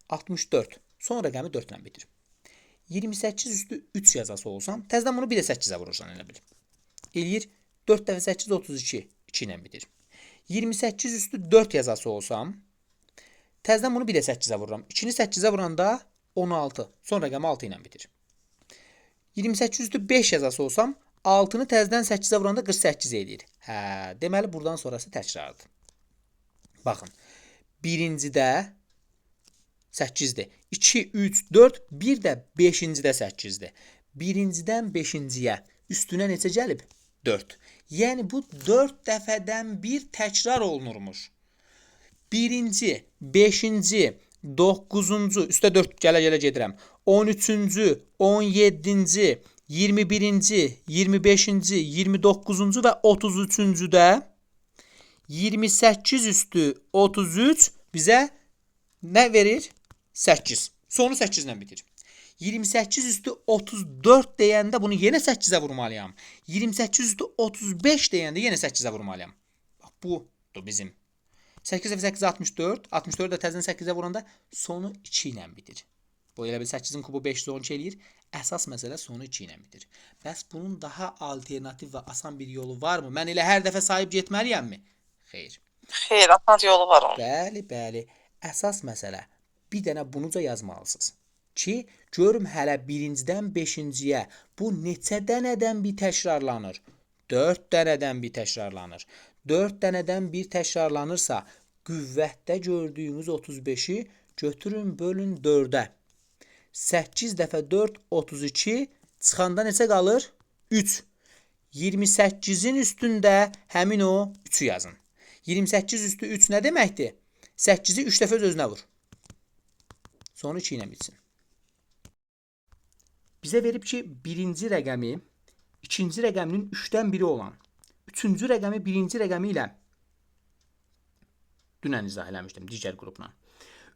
64. Son rəqəmi 4 ilə bitir. 28 üstü 3 yazası olsam, təzədən bunu bir də 8-ə vurursan elə bil. Eləyir 4 dəfə 8, 32. 2 ilə bitir. 28 üstü 4 yazası olsam, təzədən bunu bir də 8-ə vururam. 2-ni 8-ə vuranda 16. Son rəqəmi 6 ilə bitir. 28 üstü 5 yazası olsam, 6-nı təzədən 8-ə vuranda 48 eləyir. Hə, deməli buradan sonrası təkrardır. Baxın, birincidə 8-dir. 2, 3, 4, bir də 5-cidə 8-dir. Birincidən 5-ciyə üstünə neçə gəlib? 4. Yəni bu 4 dəfədən bir təkrar olunurmuş. Birinci, 5-ci, 9-cu, üstə 4 gələ-gələ gedirəm. 13-cü, 17-ci, 21-ci, 25-ci, 29-cu və 33-cüdə 28 üstü 33 bizə nə verir? 8. Sonu 8 ilə bitir. 28 üstü 34 deyəndə bunu yenə 8-ə vurmalıyam. 28 üstü 35 deyəndə yenə 8-ə vurmalıyam. Bax, budur bizim. 8 dəfə 8 64. 64 də təzədən 8-ə vuranda sonu 2 ilə bitir. Bu elə bir 8-in kubu 512 eləyir. Əsas məsələ sonu 2 ilə bitir. Bəs bunun daha alternativ və asan bir yolu varmı? Mən elə hər dəfə sayıb getməliyəmmi? Xeyr. Xeyr, asan yolu var onun. Bəli, bəli. Əsas məsələ bir dənə bunuca yazmalısınız. Ki, görüm hələ birincidən 5-ciyə bu neçə dənədən bir təkrarlanır? 4 dənədən bir təkrarlanır. 4 dənədən bir təkrarlanırsa, qüvvətdə gördüyünüz 35-i götürün, bölün 4-ə. 8 dəfə 4, 32. Çıxanda neçə qalır? 3. 28-in üstündə həmin o 3-ü yazın. 28 üstü 3 nə deməkdir? 8-i 3 dəfə öz-özünə vur. Sonra 2 ilə bitsin. Bizə verib ki, birinci rəqəmi, ikinci rəqəminin 3-dən biri olan, üçüncü rəqəmi birinci rəqəmi ilə dünən izah eləmişdim digər qrupla.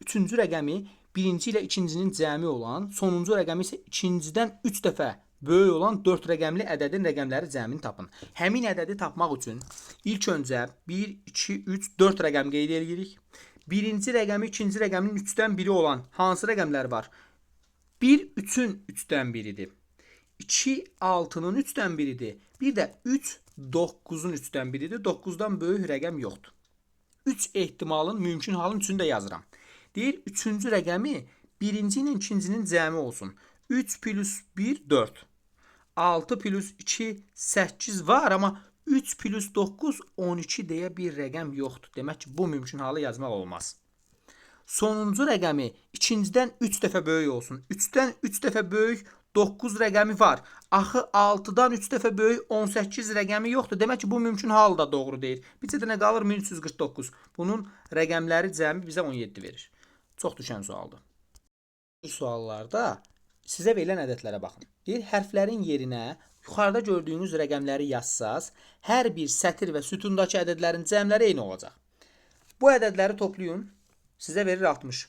Üçüncü rəqəmi birinci ilə ikincinin cəmi olan, sonuncu rəqəmi isə ikincidən 3 dəfə böyük olan 4 rəqəmli ədədin rəqəmləri cəmini tapın. Həmin ədədi tapmaq üçün ilk öncə 1, 2, 3, 4 rəqəm qeyd edirik. Birinci rəqəmi ikinci rəqəmin 3-dən biri olan hansı rəqəmlər var? 1, 3-ün 3-dən biridir. 2, 6-nın 3-dən biridir. Bir də 3, 9-un 3-dən biridir. 9-dan böyük rəqəm yoxdur. 3 ehtimalın, mümkün halın üçünü də yazıram. Deyir, üçüncü rəqəmi birinci ilə ikincinin cəmi olsun. 3 plus 1, 4. 6 plus 2, 8 var, amma 3 plus 9 12 deyə bir rəqəm yoxdur. Demək ki, bu mümkün halı yazmaq olmaz. Sonuncu rəqəmi ikincidən 3 dəfə böyük olsun. 3-dən 3 dəfə böyük 9 rəqəmi var. Axı 6-dan 3 dəfə böyük 18 rəqəmi yoxdur. Demək ki, bu mümkün halda doğru deyil. Bizə də nə qalır? 1349. Bunun rəqəmləri cəmi bizə 17 verir. Çox düşən sualdır. Bu suallarda sizə verilən ədədlərə baxın. Deyir, hərflərin yerinə yuxarıda gördüyünüz rəqəmləri yazsaz, hər bir sətir və sütundakı ədədlərin cəmləri eyni olacaq. Bu ədədləri toplayın. Sizə verir 60.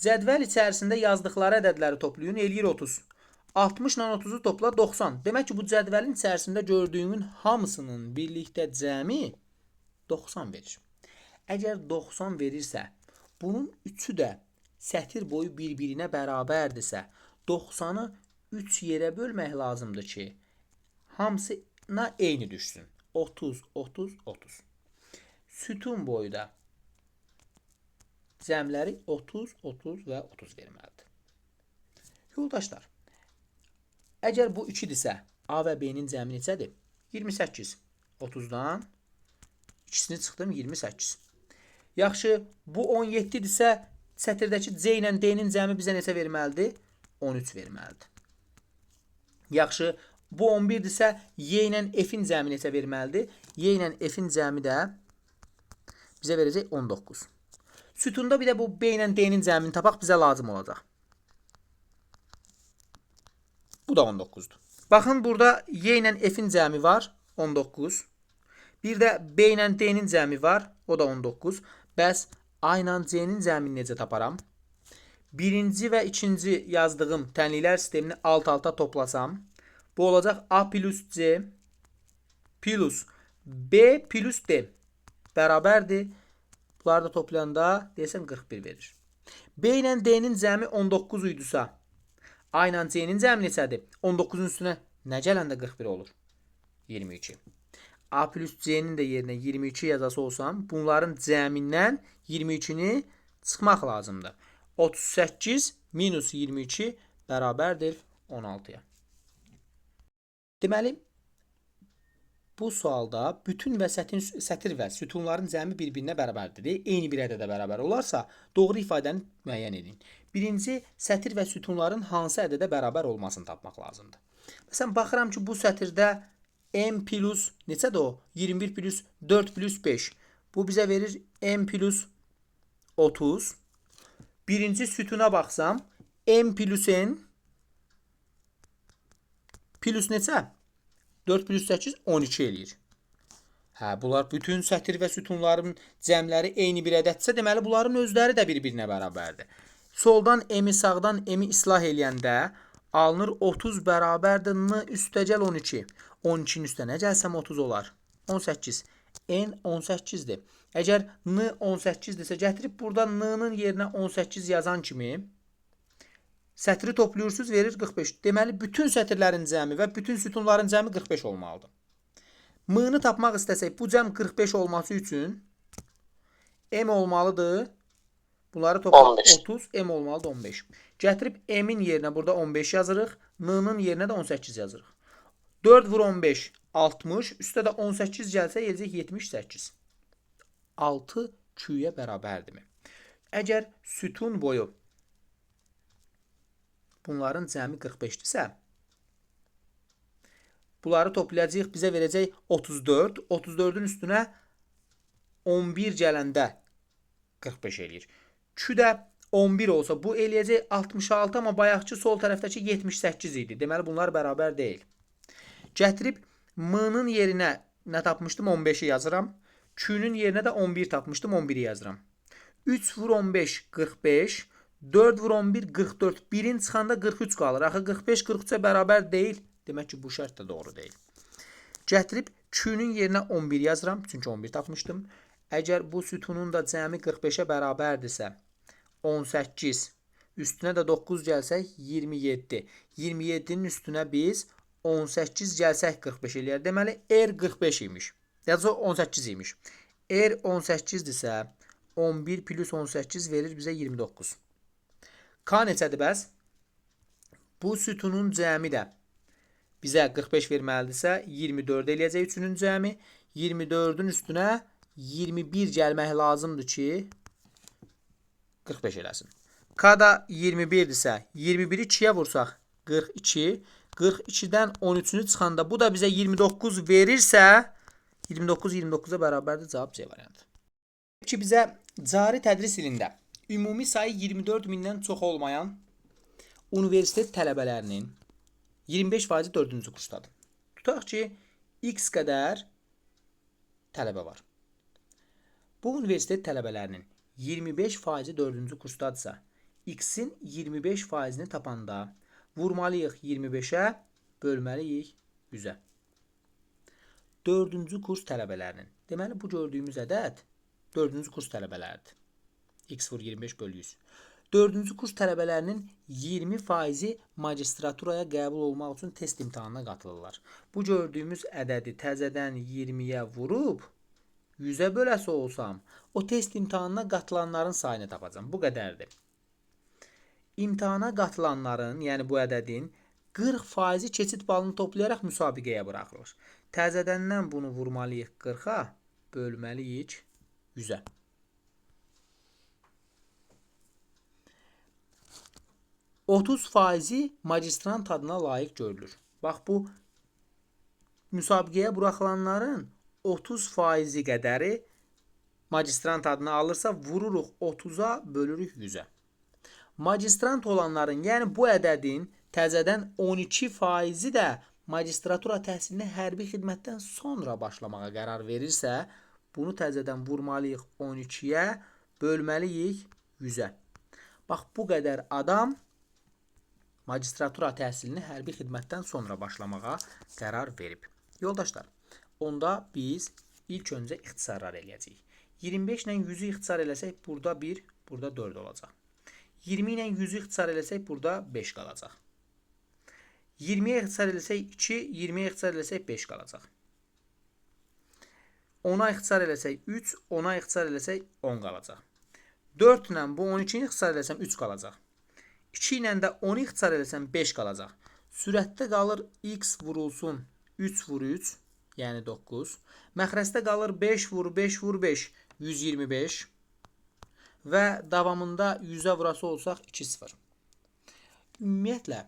Cədvəl içərisində yazdıqları ədədləri toplayın, eləyir 30. 60 ilə 30-u topla 90. Demək ki, bu cədvəlin içərisində gördüyünün hamısının birlikdə cəmi 90 verir. Əgər 90 verirsə, bunun üçü də sətir boyu bir-birinə bərabərdirsə, 90-ı 3 yerə bölmək lazımdır ki, hamısına eyni düşsün. 30, 30, 30. Sütun boyu da cəmləri 30, 30 və 30 verməlidir. Yoldaşlar, əgər bu 2-dirsə, A və B-nin cəmi neçədir? 28. 30-dan ikisini çıxdım 28. Yaxşı, bu 17-dirsə, sətirdəki C ilə D-nin cəmi bizə neçə verməlidir? 13 verməlidir. Yaxşı, bu 11-dirsə, Y ilə F-in cəmi neçə verməlidir? Y ilə F-in cəmi də bizə verəcək 19. Sütunda bir də bu B ilə D-nin cəmini tapaq bizə lazım olacaq. Bu da 19'dur. Baxın, burada Y ilə F-in cəmi var, 19. Bir də B ilə D-nin cəmi var, o da 19. Bəs A ilə C-nin cəmini necə taparam? Birinci və ikinci yazdığım tənliklər sistemini alt-alta toplasam, bu olacaq A plus C plus B plus D bərabərdir. Bunları da toplayanda desəm 41 verir. B ilə D-nin cəmi 19 idiysə, A ilə C-nin cəmi neçədir? 19-un üstünə nə gələndə 41 olur? 22. A plus C-nin də yerinə 22 yazası olsam, bunların cəmindən 22-ni çıxmaq lazımdır. 38 minus 22 bərabərdir 16-ya. Deməli, bu sualda bütün və sətir və sütunların cəmi bir-birinə bərabərdir. Eyni bir ədədə bərabər olarsa, doğru ifadəni müəyyən edin. Birinci, sətir və sütunların hansı ədədə bərabər olmasını tapmaq lazımdır. Məsələn, baxıram ki, bu sətirdə M plus neçədir o? 21 plus 4 plus 5. Bu bizə verir M plus 30. Birinci sütuna baxsam, M plus N plus neçə? 4 plus 8 12 eləyir. Bunlar bütün sətir və sütunların cəmləri eyni bir ədədsə, deməli bunların özləri də bir-birinə bərabərdir. Soldan M-i sağdan M-i islah eləyəndə alınır 30 bərabərdir N üstəgəl 12. 12-nin üstünə gəlsəm 30 olar. 18. N 18-dir. Əgər N 18-dirsə, gətirib burada N-nın yerinə 18 yazan kimi sətri toplayırsınız, verir 45. Deməli, bütün sətirlərin cəmi və bütün sütunların cəmi 45 olmalıdır. M-ni tapmaq istəsək, bu cəm 45 olması üçün M olmalıdır. Bunları toplam 30, M olmalıdır 15. Gətirib M-in yerinə burada 15 yazırıq. N-nın yerinə də 18 yazırıq. 4 vur 15, 60. Üstə də 18 gəlsə, eləcək 78. 6 Q-yə bərabərdirmi? Əgər sütun boyu bunların cəmi 45-dirsə, bunları toplayacaq, bizə verəcək 34. 34-ün üstünə 11 gələndə 45 eləyir. Q-də 11 olsa, bu eləyəcək 66, amma bayaqçı sol tərəfdəki 78 idi. Deməli, bunlar bərabər deyil. Gətirib M-nın yerinə nə tapmışdım? 15-i yazıram. Q-nün yerinə də 11 tapmışdım. 11-i yazıram. 3 vur 15, 45. 4 vur 11, 44. 1-in çıxanda 43 qalır. Axı 45 43-ə bərabər deyil. Demək ki, bu şərt də doğru deyil. Gətirib Q-nün yerinə 11 yazıram. Çünki 11 tapmışdım. Əgər bu sütunun da cəmi 45-ə bərabərdirsə, 18, üstünə də 9 gəlsək, 27. 27-nin üstünə biz 18 gəlsək 45 eləyər. Deməli, R 45 imiş. Yəni, 18 imiş. R 18-dirsə, 11 plus 18 verir bizə 29. K neçədir bəs? Bu sütunun cəmi də bizə 45 verməlidirsə 24 eləyəcək üçünün cəmi. 24-ün üstünə 21 gəlmək lazımdır ki 45 eləsin. K-da 21-dirsə 21-i 2-yə vursaq 42. 42-dən 13-ünü çıxanda bu da bizə 29 verirsə 29 29-a bərabərdir, cavab C variantı. Ki bizə cari tədris ilində ümumi sayı 24 mindən çox olmayan universitet tələbələrinin 25% 4-cü kursdadır. Tutaq ki, x qədər tələbə var. Bu universitet tələbələrinin 25% 4-cü kursdadırsa, x-in 25%-ni tapanda vurmalıyıq 25-ə, bölməliyik 100-ə. 4-cü kurs tələbələrinin, deməli bu gördüyümüz ədəd 4-cü kurs tələbələridir. X vur 25 bölü 100. 4-cü kurs tələbələrinin 20%-i magistraturaya qəbul olmaq üçün test imtahanına qatılırlar. Bu gördüyümüz ədədi təzədən 20-yə vurub 100-ə böləsi olsam, o test imtahanına qatılanların sayını tapacam. Bu qədərdir. İmtahana qatılanların, yəni bu ədədin 40%-i keçid balını toplayaraq müsabiqəyə buraxılır. Təzədəndən bunu vurmalıyıq 40-a, bölməliyik 100-ə. %30% magistrant adına layiq görülür. Bax, bu müsabiqəyə buraxılanların 30% qədəri magistrant adına alırsa, vururuq 30-a, bölürük 100-ə. Magistrant olanların, yəni bu ədədin təzədən 12%-i də magistratura təhsilini hərbi xidmətdən sonra başlamağa qərar verirsə, bunu təzədən vurmalıyıq 12-yə, bölməliyik 100-ə. Bax, bu qədər adam magistratura təhsilini hərbi xidmətdən sonra başlamağa qərar verib. Yoldaşlar, onda biz ilk öncə ixtisarlar eləyəcəyik. 25 ilə 100-ü ixtisar eləsək, burada 1, burada 4 olacaq. 20 ilə 100-ü ixtisar eləsək, burada 5 qalacaq. 20-yə ixtisar eləsək 2, 20-yə ixtisar eləsək 5 qalacaq. 10-a ixtisar eləsək 3, 10-a ixtisar eləsək 10 qalacaq. 4 ilə bu 12-ni ixtisar eləsəm 3 qalacaq. 2 ilə də 10-u ixtisar eləsəm 5 qalacaq. Sürətdə qalır x vurulsun 3 vur 3, yəni 9. Məxrəsdə qalır 5 vur 5 vur 5, 125. Və davamında 100-ə vurası olsaq 2-0. Ümumiyyətlə,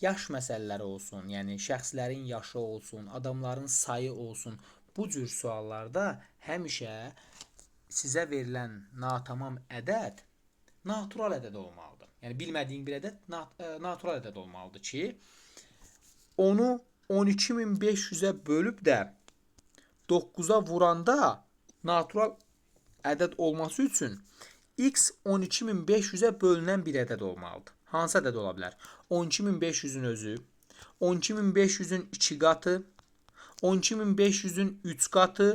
yaş məsələləri olsun, yəni şəxslərin yaşı olsun, adamların sayı olsun, bu cür suallarda həmişə sizə verilən natamam ədəd natural ədəd olmalıdır. Yəni bilmədiyin bir ədəd natural ədəd olmalıdır ki, onu 12500-ə bölüb də 9-a vuranda natural ədəd olması üçün x 12500-ə bölünən bir ədəd olmalıdır. Hansı ədəd ola bilər? 12500-ün özü, 12500-ün 2 qatı, 12500-ün 3 qatı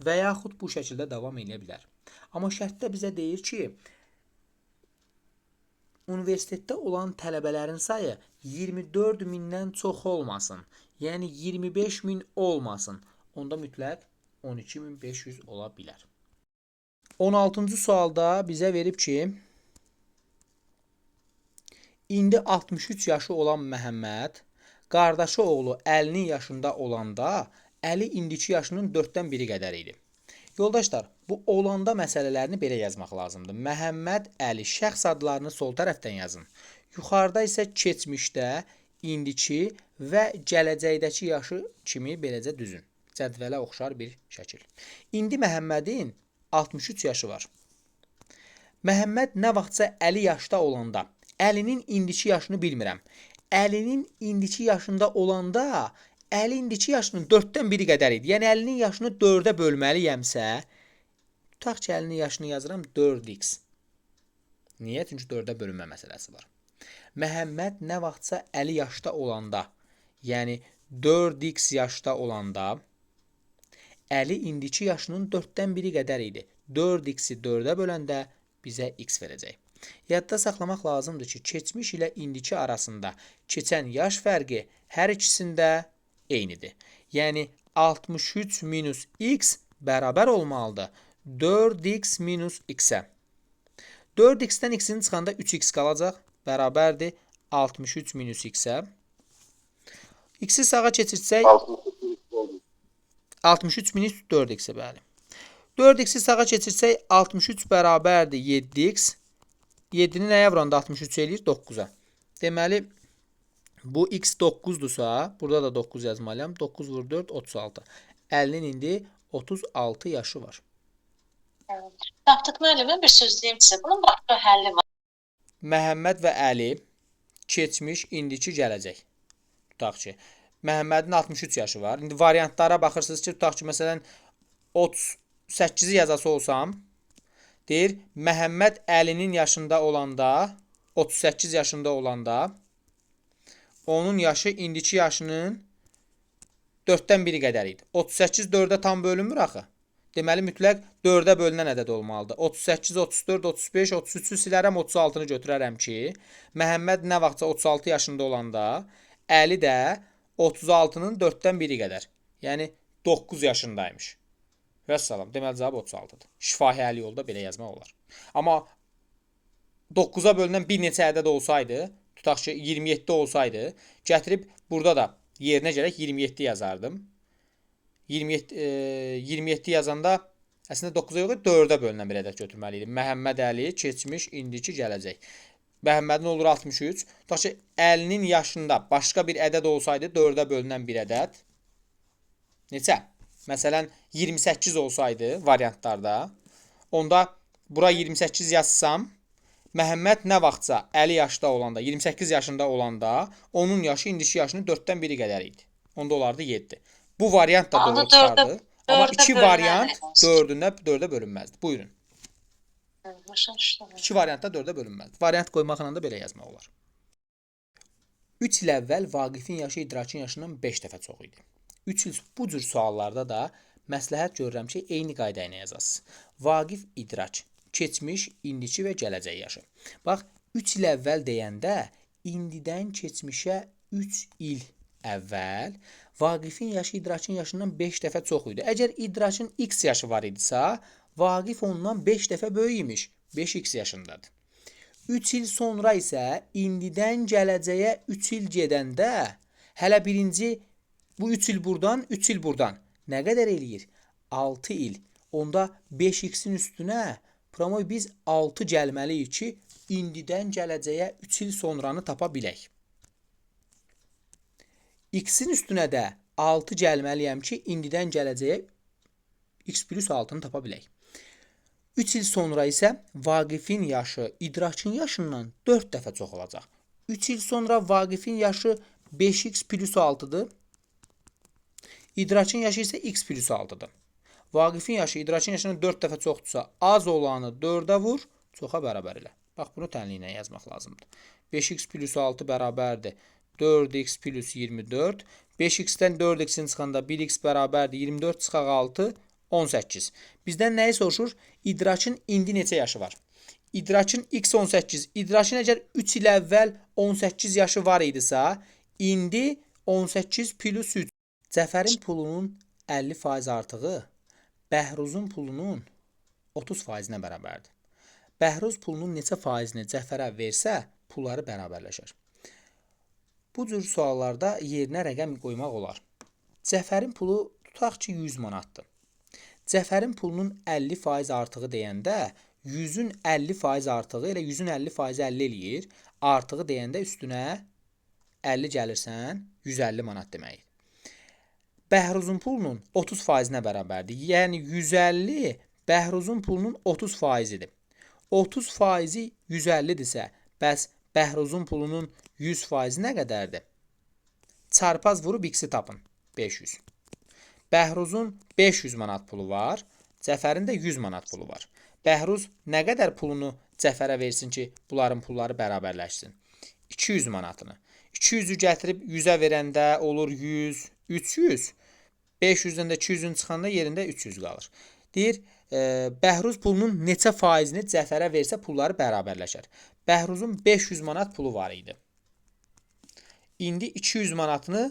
və yaxud bu şəkildə davam edə bilər. Amma şərtdə bizə deyir ki, universitetdə olan tələbələrin sayı 24 mindən çox olmasın. Yəni 25 min olmasın. Onda mütləq 12500 ola bilər. 16-cı sualda bizə verib ki, indi 63 yaşı olan Məhəmməd, qardaşı oğlu Əlinin yaşında olanda, Əli indiki yaşının 4-dən 1-i qədər idi. Yoldaşlar, bu olanda məsələlərini belə yazmaq lazımdır. Məhəmməd, Əli, şəxs adlarını sol tərəfdən yazın. Yuxarıda isə keçmişdə, indiki və gələcəkdəki yaşı kimi beləcə düzün. Cədvələ oxşar bir şəkil. İndi Məhəmmədin 63 yaşı var. Məhəmməd nə vaxtsa 50 yaşda olanda, Əlinin indiki yaşını bilmirəm. Əlinin indiki yaşında olanda, Əli indiki yaşının 4-dən 1-i qədər idi. Yəni, Əlinin yaşını 4-ə bölməliyəmsə, tutaq ki, Əlinin yaşını yazıram 4x. Niyə? Çünki 4-ə bölünmə məsələsi var. Məhəmməd nə vaxtsa 50 yaşda olanda, yəni 4x yaşda olanda, Əli indiki yaşının 4-dən 1-i qədər idi. 4x-i 4-ə böləndə bizə x verəcək. Yadda saxlamaq lazımdır ki, keçmiş ilə indiki arasında keçən yaş fərqi hər ikisində eynidir. Yəni, 63 minus x bərabər olmalıdır 4x minus x-ə. 4x-dən x-in çıxanda 3x qalacaq, bərabərdir 63 minus x-ə. X-i sağa keçirsək 63 minus 4x-i bəli. 4x-i sağa keçirsək 63 bərabərdir 7x. 7-ni nəyə vuranda 63 eləyir? 9-a. Deməli, bu x 9-dursa, burada da 9 yazmalıyam. 9 vur 4, 36. 50-nin indi 36 yaşı var. Tapdıq müəllimə bir söz deyim sizə. Bunun başqa həlli var. Məhəmməd və Əli keçmiş, indiki, gələcək. Tutaq ki, Məhəmmədin 63 yaşı var. İndi variantlara baxırsınız ki, tutaq ki, məsələn 38-i yazası olsam, deyir, Məhəmməd Əlinin yaşında olanda, 38 yaşında olanda, onun yaşı indiki yaşının 4-dən biri qədər idi. 38 4-ə tam bölünmür axı. Deməli, mütləq 4-ə bölünən ədəd olmalıdır. 38, 34, 35, 33-ü silərəm, 36-nı götürərəm ki, Məhəmməd nə vaxtsa 36 yaşında olanda, Əli də 36-nın 4-dən biri qədər. Yəni, 9 yaşındaymış. Vəssalam. Deməli, cavab 36-dır. Şifahi həlli yolda belə yazmaq olar. Amma 9-a bölünən bir neçə ədəd olsaydı, tutaq ki, 27 olsaydı, gətirib burada da yerinə gələk 27 yazardım. 27 yazanda əslində 9-a yox, 4-ə bölünən bir ədəd götürməli idim. Məhəmməd Əli keçmiş, indiki, gələcək. Məhəmmədin olur 63. Tutaq ki, Əlinin yaşında başqa bir ədəd olsaydı 4-ə bölünən bir ədəd. Neçə? Məsələn, 28 olsaydı variantlarda, onda bura 28 yazsam, Məhəmməd nə vaxtsa 50 yaşda olanda, 28 yaşında olanda, onun yaşı indiki yaşının 4-dən biri qədər idi. Onda olardı 7. Bu variant da doğru çıxardı. Amma iki variant 4-ə bölünməzdi. Buyurun. İki variant da 4-ə bölünməzdi. Variant qoymaqla da belə yazmaq olar. 3 il əvvəl Vaqifin yaşı İdrakin yaşından 5 dəfə çox idi. 3 il bu cür suallarda da məsləhət görürəm ki, eyni qayda ilə yazasınız. Vaqif İdrac, keçmiş, indiki və gələcək yaşı. Bax, 3 il əvvəl deyəndə indidən keçmişə 3 il əvvəl Vaqifin yaşı İdrakin yaşından 5 dəfə çox idi. Əgər İdrakin x yaşı var idisə, Vaqif ondan 5 dəfə böyük imiş. 5x yaşındadır. 3 il sonra isə indidən gələcəyə 3 il gedəndə hələ birinci bu 3 il buradan, 3 il buradan nə qədər eləyir? 6 il. Onda 5x-in üstünə promoy biz 6 gəlməliyik ki, indidən gələcəyə 3 il sonranı tapa bilək. X-in üstünə də 6 gəlməliyəm ki, indidən gələcəyə x plus 6-nı tapa bilək. 3 il sonra isə Vaqifin yaşı İdrakin yaşından 4 dəfə çox olacaq. 3 il sonra Vaqifin yaşı 5x plus 6-dır. İdrakin yaşı isə x plus 6-dır. Vaqifin yaşı İdrakin yaşından 4 dəfə çoxdursa, az olanı 4-ə vur, çoxa bərabər elə. Bax, bunu tənliyinə yazmaq lazımdır. 5x plus 6 bərabərdir 4x plus 24. 5x-dən 4x-in çıxanda 1x bərabərdir 24 çıxaq 6, 18. Bizdən nəyi soruşur? İdrakin indi neçə yaşı var? İdrakin x 18. İdrakin əgər 3 il əvvəl 18 yaşı var idisə, indi 18 plus 3. Cəfərin pulunun 50% artığı Bəhruzun pulunun 30%-nə bərabərdir. Bəhruz pulunun neçə faizini Cəfərə versə, pulları bərabərləşər. Bu cür suallarda yerinə rəqəm qoymaq olar. Cəfərin pulu tutaq ki 100 manatdır. Cəfərin pulunun 50% artığı deyəndə 100-ün 50% artığı elə 100-ün 50% 50 eləyir. Artığı deyəndə üstünə 50 gəlirsən 150 manat deməkdir. Bəhruzun pulunun 30%-nə bərabərdir. Yəni 150 Bəhruzun pulunun 30%-idir. 30%-i 150-dirsə, bəs Bəhruzun pulunun 100%-i nə qədərdir? Çarpaz vurub x-i tapın. 500. Bəhruzun 500 manat pulu var. Cəfərin də 100 manat pulu var. Bəhruz nə qədər pulunu Cəfərə versin ki, bunların pulları bərabərləşsin? 200 manatını. 200-ü gətirib 100-ə verəndə olur 100, 300. 500-dən də 200-ün çıxanda yerində 300 qalır. Deyir, Bəhruz pulunun neçə faizini Cəfərə versə pulları bərabərləşər. Bəhruzun 500 manat pulu var idi. İndi 200 manatını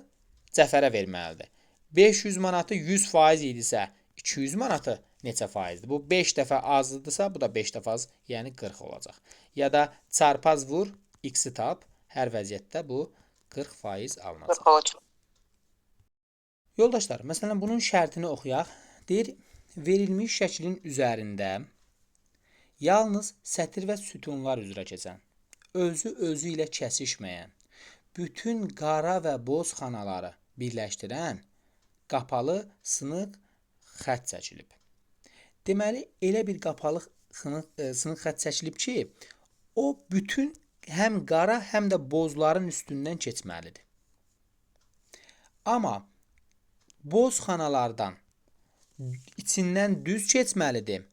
Cəfərə verməlidir. 500 manatı 100% idisə, 200 manatı neçə faizdir? Bu 5 dəfə azlıdırsa, bu da 5 dəfə az, yəni 40 olacaq. Ya da çarpaz vur, x-i tap, hər vəziyyətdə bu 40% alınacaq. Yoldaşlar, məsələn bunun şərtini oxuyaq. Deyir, verilmiş şəklin üzərində yalnız sətir və sütunlar üzrə keçən, özü ilə kəsişməyən, bütün qara və boz xanaları birləşdirən qapalı sınıq xətt çəkilib. Deməli, elə bir qapalı sınıq xətt çəkilib ki, o bütün həm qara, həm də bozların üstündən keçməlidir. Amma boz xanalardan içindən düz keçməlidir.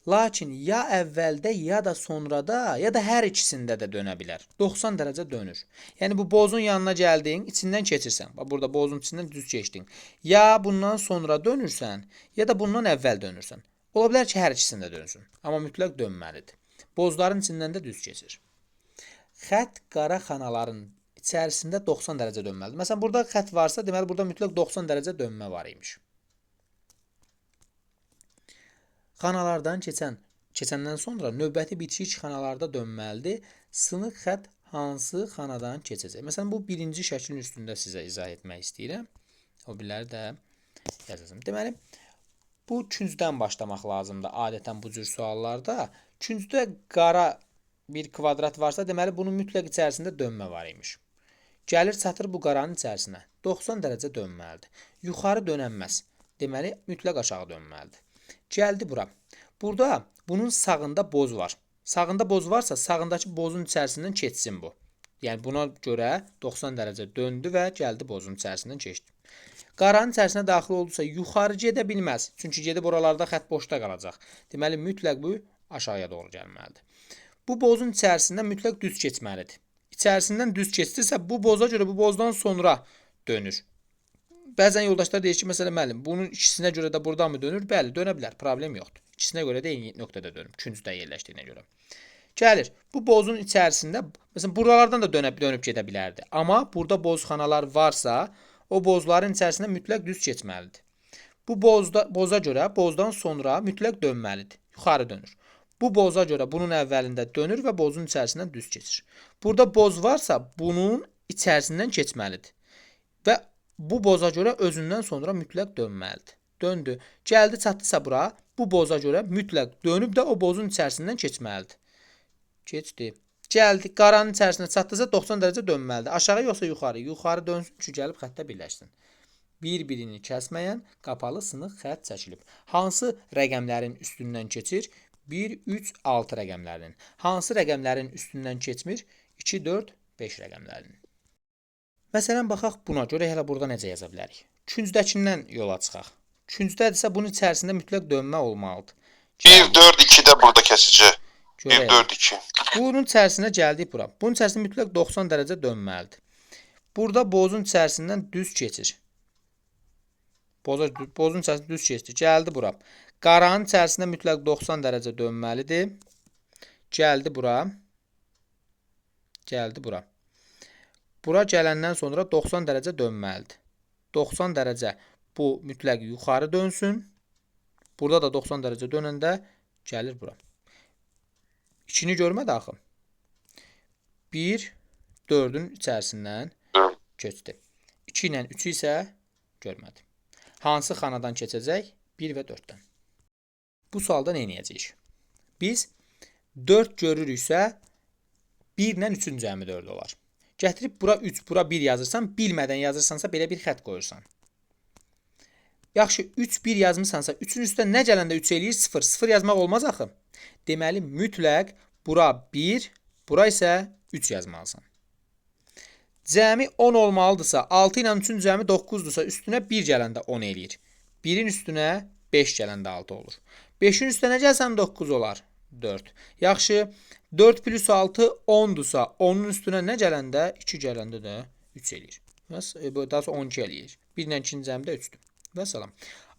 Lakin ya əvvəldə, ya da sonrada, ya da hər ikisində də dönə bilər. 90 dərəcə dönür. Yəni bu bozun yanına gəldin, içindən keçirsən. Bax burada bozun içindən düz keçdin. Ya bundan sonra dönürsən, ya da bundan əvvəl dönürsən. Ola bilər ki, hər ikisində dönsün. Amma mütləq dönməlidir. Bozların içindən də düz keçir. Xətt qara xanaların içərisində 90 dərəcə dönməlidir. Məsələn, burada xətt varsa, deməli burada mütləq 90 dərəcə dönmə var imiş. Xanalardan keçəndən sonra növbəti bitişik xanalarda dönməlidir. Sınıq xətt hansı xanadan keçəcək? Məsələn, bu birinci şəklin üstündə sizə izah etmək istəyirəm. O birləri də yazacağım. Deməli, bu küncdən başlamaq lazımdır adətən bu cür suallarda. Küncdə qara bir kvadrat varsa, deməli, bunun mütləq içərisində dönmə var imiş. Gəlir, çatır bu qaranın içərisinə. 90 dərəcə dönməlidir. Yuxarı dönənməz. Deməli, mütləq aşağı dönməlidir. Gəldi bura. Burada bunun sağında boz var. Sağında boz varsa, sağındakı bozun içərisindən keçsin bu. Yəni, buna görə 90 dərəcə döndü və gəldi bozun içərisindən keçdi. Qaranın içərisinə daxil oldusa, yuxarı gedə bilməz. Çünki gedib oralarda xətt boşda qalacaq. Deməli, mütləq bu aşağıya doğru gəlməlidir. Bu bozun içərisindən mütləq düz keçməlidir. İçərisindən düz keçdirsə, bu boza görə bu bozdan sonra dönür. Bəzən yoldaşlar deyir ki, məsələn, müəllim, bunun ikisinə görə də buradan mı dönür? Bəli, dönə bilər, problem yoxdur. İkisinə görə də eyni nöqtədə dönür, küncdə yerləşdiyinə görə. Gəlir, bu bozun içərisində, məsələn, buralardan da dönüb gedə bilərdi. Amma burada bozxanalar varsa, o bozların içərisində mütləq düz keçməlidir. Bu boza görə bozdan sonra mütləq dönməlidir, yuxarı dönür. Bu boza görə bunun əvvəlində dönür və bozun içərisindən düz keçir. Burada boz varsa, bunun içərisindən keçməlidir. Və bu boza görə özündən sonra mütləq dönməlidir. Döndü. Gəldi, çatdısa bura, bu boza görə mütləq dönüb də o bozun içərisindən keçməlidir. Keçdi. Gəldi, qaranın içərisinə çatdısa 90 dərəcə dönməlidir. Aşağı yoxsa yuxarı? Yuxarı dönsün ki, gəlib xəttə birləşsin. Bir-birini kəsməyən qapalı sınıq xətt çəkilib. Hansı rəqəmlərin üstündən keçir? 1, 3, 6 rəqəmlərinin. Hansı rəqəmlərin üstündən keçmir? 2, 4, 5 rəqəmlərinin. Məsələn, baxaq buna görə hələ burada necə yaza bilərik. Küncdəkindən yola çıxaq. Küncdədirsə, bunun içərisində mütləq dönmə olmalıdır. 1, 4, 2-də burada kəsici. 1, 4, 2. Bunun içərisinə gəldik bura. Bunun içərisində mütləq 90 dərəcə dönməlidir. Burada bozun içərisindən düz keçir. Bozun içərisində düz keçdi. Gəldi bura. Qaranın içərisində mütləq 90 dərəcə dönməlidir. Gəldi bura. Gəldi bura. Bura gələndən sonra 90 dərəcə dönməlidir. 90 dərəcə bu mütləq yuxarı dönsün. Burada da 90 dərəcə dönəndə gəlir bura. 2-ni görmədi axı. 1, 4-ün içərisindən keçdi. 2 ilə 3-ü isə görmədi. Hansı xanadan keçəcək? 1 və 4-dən. Bu sualda nə edəcəyik? Biz 4 görürüksə 1 ilə 3-ün cəmi 4 olar. Gətirib bura 3, bura 1 yazırsan, bilmədən yazırsansa belə bir xətt qoyursan. Yaxşı, 3, 1 yazmısansa, 3-ün üstə nə gələndə 3 eləyir? 0. 0 yazmaq olmaz axı. Deməli, mütləq bura 1, bura isə 3 yazmalısan. Cəmi 10 olmalıdırsa, 6 ilə 3-ün cəmi 9-dursa, üstünə 1 gələndə 10 eləyir. 1-in üstünə 5 gələndə 6 olur. 5-in üstünə gəlsən 9 olar. 4. Yaxşı, 4 plus 6 10-dursa, 10-un üstünə nə gələndə? 2 gələndə də 3 eləyir. Daha sonra 12 eləyir. 1 ilə 2-nin cəmi də 3-dür. Və salam.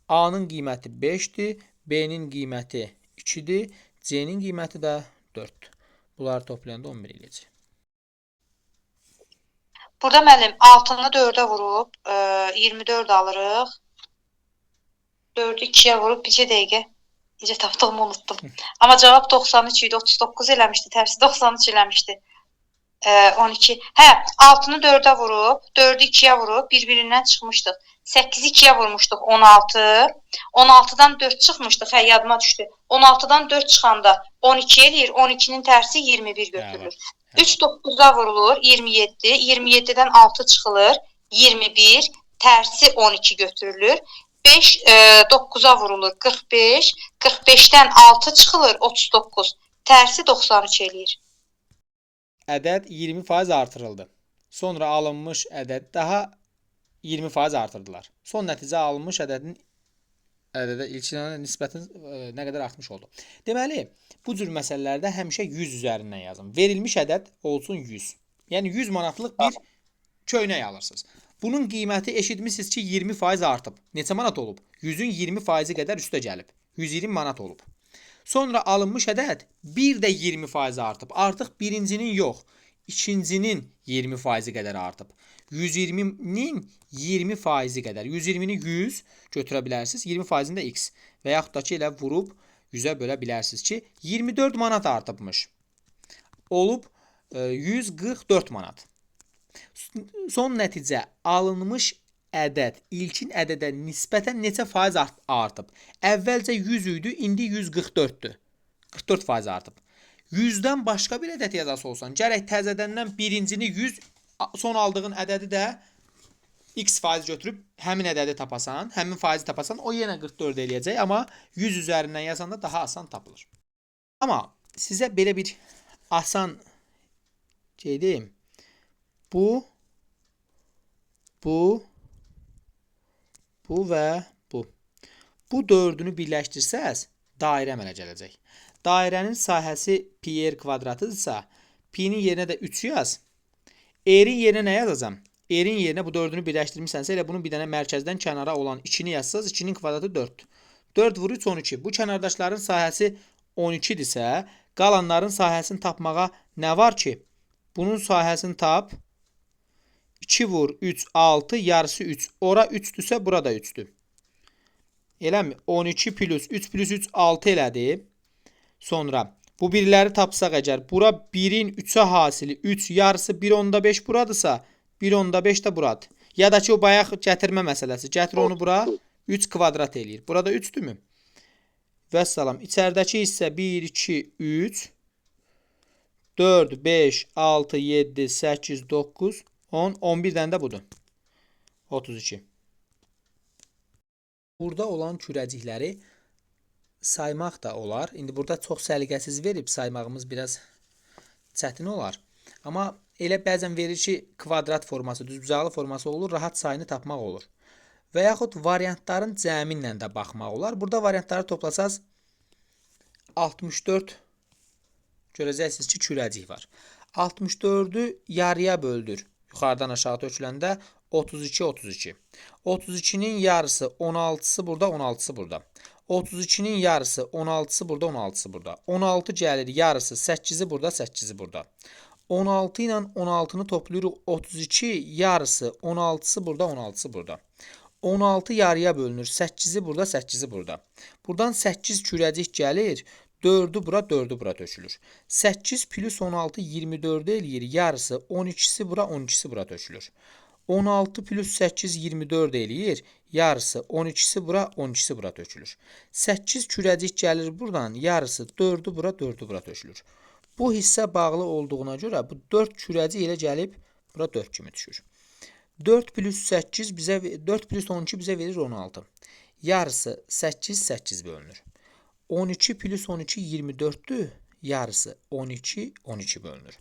A-nın qiyməti 5-dir, B-nin qiyməti 2-dir, C-nin qiyməti də 4-dür. Bunları toplayanda 11 eləyəcək. Burada müəllim 6-nı 4-ə vurub 24 alırıq. 4-ü 2-yə vurub 1 dəqiqə. Necə tapdığımı unutdum. Amma cavab 93 idi, 39 eləmişdi, tərsi 93 eləmişdi. 12. Hə, 6-nı 4-ə vurub, 4-ü 2-yə vurub, bir-birindən çıxmışdıq. 8-i 2-yə vurmuşduq 16. 16-dan 4 çıxmışdıq. Hə, yadıma düşdü. 16-dan 4 çıxanda 12 eləyir. 12-nin tərsi 21 götürülür. 3 9-a vurulur 27. 27-dən 6 çıxılır 21. Tərsi 12 götürülür. 5 9-a vurulur 45. 45-dən 6 çıxılır 39. Tərsi 93 eləyir. Ədəd 20% artırıldı. Sonra alınmış ədəd daha 20% artırdılar. Son nəticə alınmış ədədə ilkin nisbətin nə qədər artmış oldu. Deməli, bu cür məsələlərdə həmişə 100 üzərindən yazın. Verilmiş ədəd olsun 100. Yəni 100 manatlıq bir köynək alırsınız. Bunun qiyməti eşitmişsiniz ki 20% artıb. Neçə manat olub? 100-ün 20% qədər üstə gəlib. 120 manat olub. Sonra alınmış ədəd bir də 20% artıb. Artıq birincinin yox, ikincinin 20% qədər artıb. 120-nin 20% qədər. 120-ni 100 götürə bilərsiniz. 20%-ni də x. Və yaxud da ki, elə vurub 100-ə bölə bilərsiniz ki, 24 manat artıbmış. Olub 144 manat. Son nəticə alınmış ədəd ilkin ədədə nisbətən neçə faiz artıb? Əvvəlcə 100 idi, indi 144-dür. 44% artıb. 100-dən başqa bir ədəd yazası olsan, gərək təzədəndən birincini 100, son aldığın ədədi də x faiz götürüb həmin ədədi tapasan, həmin faizi tapasan, o yenə 44 eləyəcək, amma 100 üzərindən yazanda daha asan tapılır. Amma sizə belə bir asan şey deyim. Bu və bu. Bu dördünü birləşdirsəz, dairə əmələ gələcək. Dairənin sahəsi pi r kvadratıdırsa, pi-nin yerinə də 3 yaz. R-in yerinə nə yazacam? R-in yerinə bu dördünü birləşdirmişsənsə, elə bunun bir dənə mərkəzdən kənara olan 2-ni yazsaz, 2-nin kvadratı 4. 4 vur 3, 12. Bu kənardaşların sahəsi 12-dirsə, qalanların sahəsini tapmağa nə var ki? Bunun sahəsini tap. 2 vur 3, 6, yarısı 3. Ora 3-dürsə, bura da 3-dür. Eləmi? 12 plus 3 plus 3, 6 elədi. Sonra bu birləri tapsaq əgər, bura 1-in 3-ə hasili 3, yarısı 1/5 buradırsa, 1/5 də buradır. Ya da ki, o bayaq gətirmə məsələsi. Gətir onu bura, 3 kvadrat eləyir. Burada 3-dürmü? Vəssalam. İçəridəki hissə 1, 2, 3, 4, 5, 6, 7, 8, 9, 10, 11 dənə də budur. 32. Burada olan kürəcikləri saymaq da olar. İndi burada çox səliqəsiz verib saymağımız biraz çətin olar. Amma elə bəzən verir ki, kvadrat forması, düzbucaqlı forması olur, rahat sayını tapmaq olur. Və yaxud variantların cəmi ilə də baxmaq olar. Burada variantları toplasaz 64 görəcəksiniz ki, kürəcik var. 64-ü yarıya böldür. Yuxarıdan aşağı töküləndə 32, 32. 32-nin yarısı 16-sı burada, 16-sı burada. 32-nin yarısı 16-sı burada, 16-sı burada. 16 gəlir yarısı 8-i burada, 8-i burada. 16 ilə 16-nı toplayırıq 32, yarısı 16-sı burada, 16-sı burada. 16 yarıya bölünür. 8-i burada, 8-i burada. Buradan 8 kürəcik gəlir. 4-ü bura, 4-ü bura tökülür. 8 plus 16 24 eləyir. Yarısı 12-si bura, 12-si bura tökülür. 16 plus 8 24 eləyir. Yarısı 12-si bura, 12-si bura tökülür. 8 kürəcik gəlir buradan. Yarısı 4-ü bura, 4-ü bura tökülür. Bu hissə bağlı olduğuna görə bu 4 kürəcik elə gəlib bura 4 kimi düşür. 4 plus 8 bizə 4 plus 12 bizə verir 16. Yarısı 8 8 bölünür. 12 plus 12 24'dür. Yarısı 12 12 bölünür.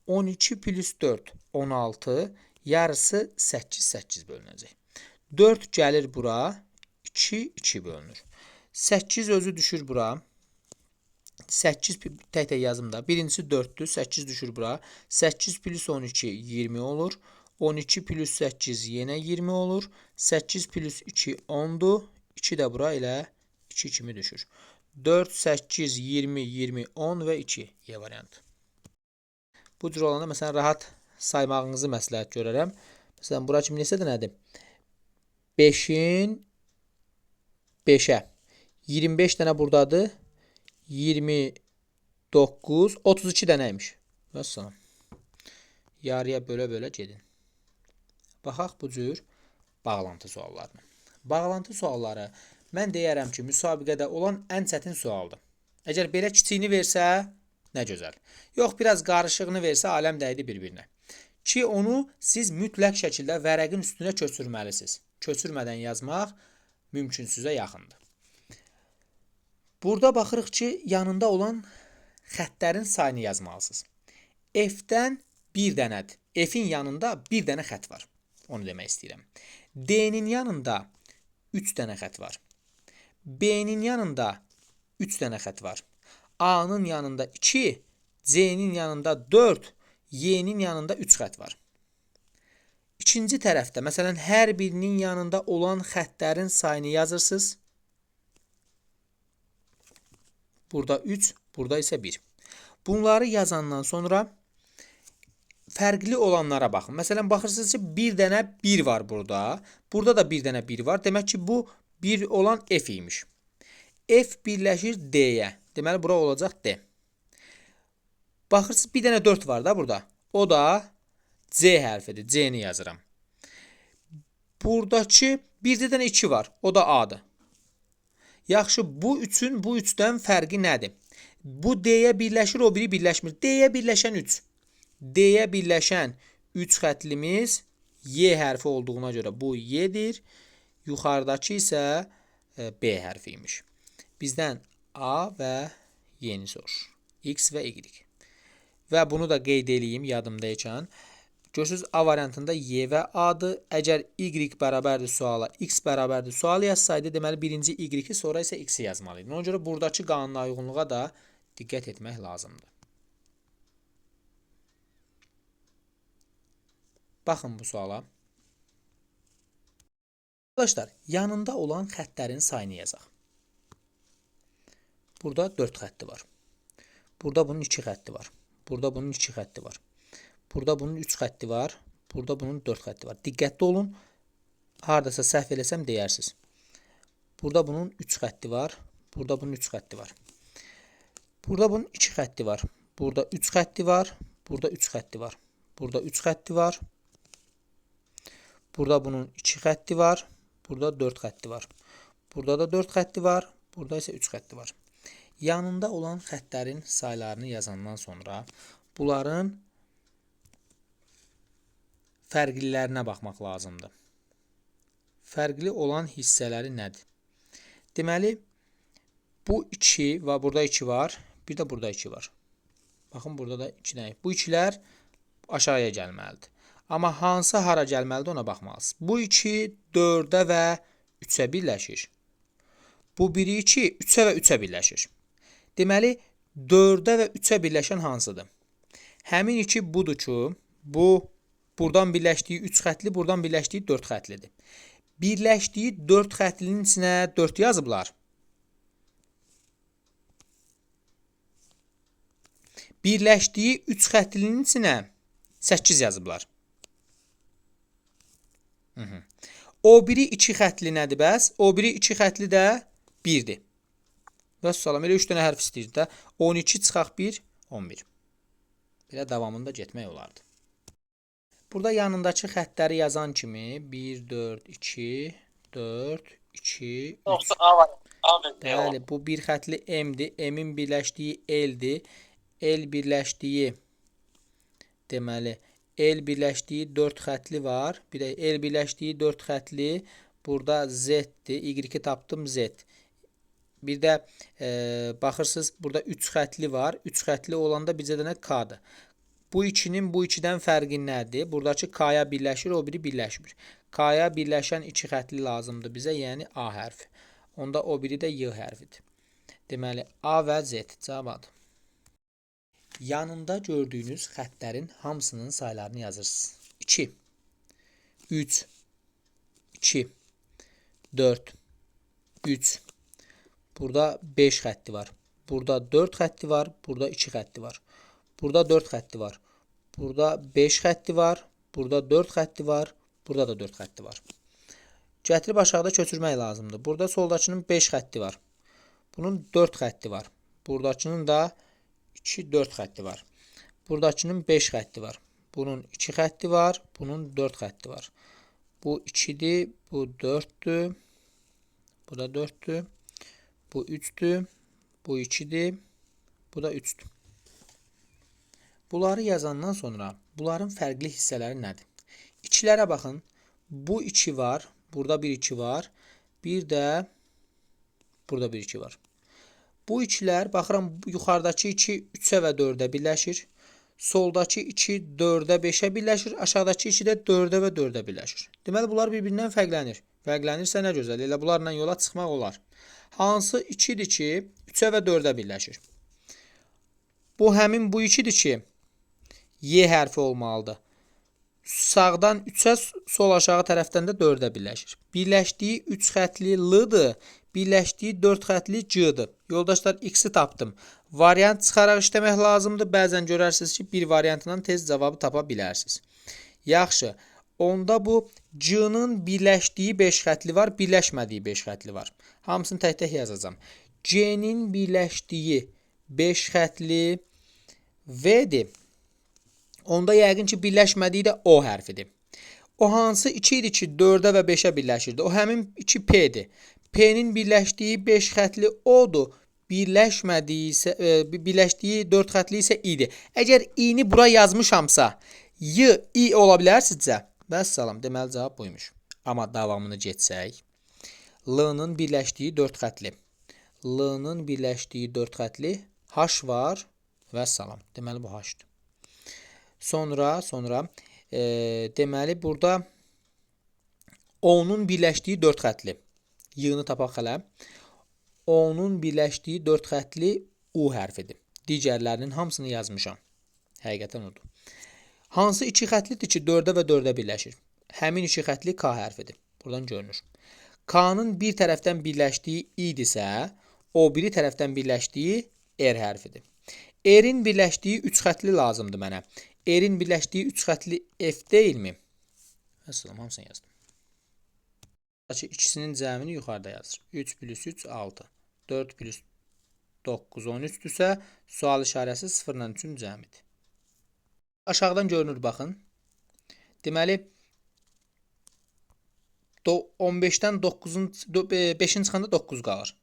12 plus 4 16, yarısı 8 8 bölünəcək. 4 gəlir bura, 2 2 bölünür. 8 özü düşür bura. 8 tək-tək yazımda. Birincisi 4'dür, 8 düşür bura. 8 plus 12 20 olur. 12 plus 8 yenə 20 olur. 8 plus 2 10'dur. 2 də bura elə 2 kimi düşür. 4, 8, 20, 20, 10 və 2 Y variantı. Bu cür olanda məsələn rahat saymağınızı məsləhət görərəm. Məsələn bura kimi neçədir nədir? 5'in 5'ə 25 dənə buradadır. 29, 32 dənəymiş. Vəssalam. Yarıya bölə-bölə gedin. Baxaq bu cür bağlantı suallarını. Bağlantı sualları mən deyərəm ki, müsabiqədə olan ən çətin sualdır. Əgər belə kiçiyini versə, nə gözəl. Yox, biraz qarışığını versə, aləm dəydi bir-birinə. Ki onu siz mütləq şəkildə vərəqin üstünə köçürməlisiniz. Köçürmədən yazmaq mümkünsüzə yaxındır. Burada baxırıq ki, yanında olan xəttlərin sayını yazmalısınız. F-dən bir dənədir. F-in yanında bir dənə xətt var. Onu demək istəyirəm. D-nin yanında 3 dənə xətt var. B-nin yanında 3 dənə xətt var. A-nın yanında 2, C-nin yanında 4, Y-nin yanında 3 xətt var. İkinci tərəfdə, məsələn, hər birinin yanında olan xəttlərin sayını yazırsınız. Burada 3, burada isə 1. Bunları yazandan sonra fərqli olanlara baxın. Məsələn, baxırsınız ki, bir dənə 1 var burada. Burada da bir dənə 1 var. Demək ki, bu 1 olan F imiş. F birləşir D-yə. Deməli, bura olacaq D. Baxırsınız, bir dənə 4 var da burada. O da C hərfidir. C-ni yazıram. Buradakı bir dənə 2 var. O da A-dır. Yaxşı, bu 3-ün bu 3-dən fərqi nədir? Bu D-yə birləşir, o biri birləşmir. D-yə birləşən 3. D-yə birləşən 3 xətlimiz Y hərfi olduğuna görə bu Y-dir. Yuxarıdakı isə B hərfi imiş. Bizdən A və Y-ni soruşur. X və Y. Və bunu da qeyd edeyim yadımdaykən. Görürsünüz, A variantında Y və A-dır. Əgər Y bərabərdir suala, X bərabərdir sual yazsaydı, deməli birinci Y-i, sonra isə X-i yazmalıydı. Ona görə buradakı qanuna uyğunluğa da diqqət etmək lazımdır. Baxın bu suala. Arkadaşlar, yanında olan xəttlərin sayını yazaq. Burada 4 xətti var. Burada bunun 2 xətti var. Burada bunun 2 xətti var. Burada bunun 3 xətti var. Burada bunun 4 xətti var. Diqqətli olun. Hardasa səhv eləsəm deyərsiniz. Burada bunun 3 xətti var. Burada bunun 3 xətti var. Burada bunun 2 xətti var. Burada 3 xətti var. Burada 3 xətti var. Burada 3 xətti var. Burada bunun 2 xətti var. Burada 4 xətti var. Burada da 4 xətti var. Burada isə 3 xətti var. Yanında olan xəttlərin saylarını yazandan sonra bunların fərqlilərinə baxmaq lazımdır. Fərqli olan hissələri nədir? Deməli, bu 2 və burada 2 var. Bir də burada 2 var. Baxın, burada da 2 dənə. Bu 2-lər aşağıya gəlməlidir. Amma hansı hara gəlməlidir ona baxmalısınız. Bu 2 4-ə və 3-ə birləşir. Bu biri 2 3-ə və 3-ə birləşir. Deməli, 4-ə və 3-ə birləşən hansıdır? Həmin 2 budur ki, bu buradan birləşdiyi 3 xətli, buradan birləşdiyi 4 xətlidir. Birləşdiyi 4 xətlinin içinə 4 yazıblar. Birləşdiyi 3 xətlinin içinə 8 yazıblar. O biri 2 xətli nədir bəs? O biri 2 xətli də 1-dir. Və salam, elə 3 dənə hərf istəyir də. 12 çıxaq 1, 11. Belə davamında getmək olardı. Burada yanındakı xəttləri yazan kimi 1, 4, 2, 4, 2, 3. Yoxsa A var. A və B var. Bəli, bu bir xətli M-dir. M-in birləşdiyi L-dir. L birləşdiyi, deməli, L birləşdiyi 4 xətli var. Bir də L birləşdiyi 4 xətli burada Z-dir. Y-i tapdım Z. Bir də baxırsınız, burada 3 xətli var. 3 xətli olanda bizə dənə K-dır. Bu 2-nin bu 2-dən fərqi nədir? Buradakı K-ya birləşir, o biri birləşmir. K-ya birləşən 2 xətli lazımdır bizə, yəni A hərfi. Onda o biri də Y hərfidir. Deməli, A və Z cavabıdır. Yanında gördüyünüz xəttlərin hamısının saylarını yazırsınız. 2, 3, 2, 4, 3. Burada 5 xətti var. Burada 4 xətti var. Burada 2 xətti var. Burada 4 xətti var. Burada 5 xətti var. Burada 4 xətti var. Burada da 4 xətti var. Gətirib aşağıda köçürmək lazımdır. Burada soldakının 5 xətti var. Bunun 4 xətti var. Buradakının da 2-4 xətti var. Buradakının 5 xətti var. Bunun 2 xətti var. Bunun 4 xətti var. Bu 2'dir, bu 4'dür. Bu da 4'dür. Bu 3'dür. Bu 2'dir. Bu da 3'dür. Bunları yazandan sonra bunların fərqli hissələri nədir? İkilərə baxın. Bu 2 var. Burada bir 2 var. Bir də burada bir 2 var. Bu ikilər, baxıram, yuxarıdakı 2 3-ə və 4-ə birləşir. Soldakı 2 4-ə 5-ə birləşir. Aşağıdakı 2 də 4-ə və 4-ə birləşir. Deməli, bunlar bir-birindən fərqlənir. Fərqlənirsə nə gözəl. Elə bunlarla yola çıxmaq olar. Hansı 2-dir ki, 3-ə və 4-ə birləşir? Bu həmin bu 2-dir ki, Y hərfi olmalıdır. Sağdan 3-ə, sol aşağı tərəfdən də 4-ə birləşir. Birləşdiyi 3 xətli L-dır. Birləşdiyi 4 xətli C-dir. Yoldaşlar, X-i tapdım. Variant çıxaraq işləmək lazımdır. Bəzən görərsiniz ki, bir variantla tez cavabı tapa bilərsiniz. Yaxşı. Onda bu C-nin birləşdiyi 5 xətli var, birləşmədiyi 5 xətli var. Hamısını tək-tək yazacağam. C-nin birləşdiyi 5 xətli V-dir. Onda yəqin ki, birləşmədiyi də O hərfidir. O hansı 2 idi ki, 4-ə və 5-ə birləşirdi? O həmin 2 P-dir. P-nin birləşdiyi 5 xətli O-dur. Birləşdiyi 4 xətli isə I-dir. Əgər I-ni bura yazmışamsa, Y, I ola bilər sizcə? Vəssalam, deməli cavab buymuş. Amma davamını geçsək. L-nin birləşdiyi 4 xətli. L-nin birləşdiyi 4 xətli H var. Vəssalam, deməli bu H-dır. Sonra deməli burada O-nun birləşdiyi 4 xətli. Y-ni tapaq hələ. O-nun birləşdiyi 4 xətli U hərfidir. Digərlərinin hamısını yazmışam. Həqiqətən odur. Hansı 2 xətlidir ki, 4-ə və 4-ə birləşir? Həmin 2 xətli K hərfidir. Buradan görünür. K-nın bir tərəfdən birləşdiyi I-dirsə, o biri tərəfdən birləşdiyi R hərfidir. R-in birləşdiyi 3 xətli lazımdır mənə. R-in birləşdiyi 3 xətli F deyilmi? Əsəlam, hamısını yazdım. İkisinin cəmini yuxarıda yazır. 3 plus 3, 6. 4 plus 9, 13-dürsə, sual işarəsi 0-la 3-ün cəmidir. Aşağıdan görünür, baxın. Deməli, 15-dən 5-in çıxanda 9 qalır.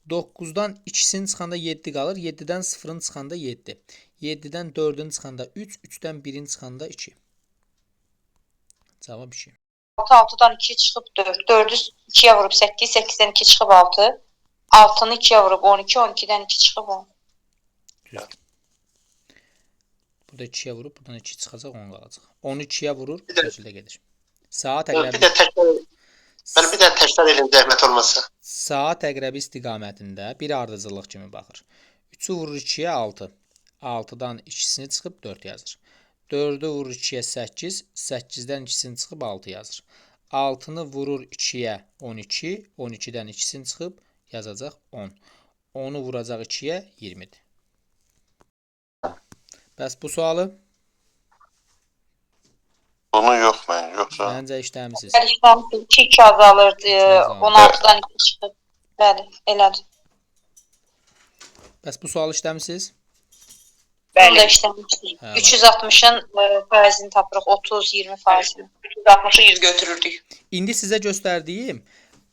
9-dan 2-sin çıxanda 7 qalır. 7-dən 0-ın çıxanda 7. 7-dən 4-ün çıxanda 3. 3-dən 1-in çıxanda 2. Cavab 2. 6-dan 2 çıxıb 4. 4-ü 2-yə vurub 8. 8-dən 2 çıxıb 6. 6-nı 2-yə vurub 12. 12-dən 2 çıxıb 10. Düzdür. Burada 2-yə vurub, buradan 2 çıxacaq, 10 qalacaq. 10-u 2-yə vurur, bu şəkildə gedir. Saat əqrəbi... Bir də təkrar edin, zəhmət olmasa. Saat əqrəbi istiqamətində bir ardıcıllıq kimi baxır. 3-ü vurur 2-yə 6. 6-dan 2-sini çıxıb 4 yazır. 4-ü vurur 2-yə 8. 8-dən 2-sini çıxıb 6 yazır. 6-nı vurur 2-yə 12. 12-dən 2-sini çıxıb yazacaq 10. 10-u vuracaq 2-yə 20-dir. Bəs bu sualı? Bunu yox mən, yoxsa. Məncə işləmişsiniz. Bəli, işləmişsiniz. 2 azalırdı. 16-dan 2 çıxıb. Bəli, elədir. Bəs bu sualı işləmişsiniz? Bəli, işləmişdik. 360-ın faizini tapırıq, 30-20 faizini. 360-ı 100 götürürdük. İndi sizə göstərdiyim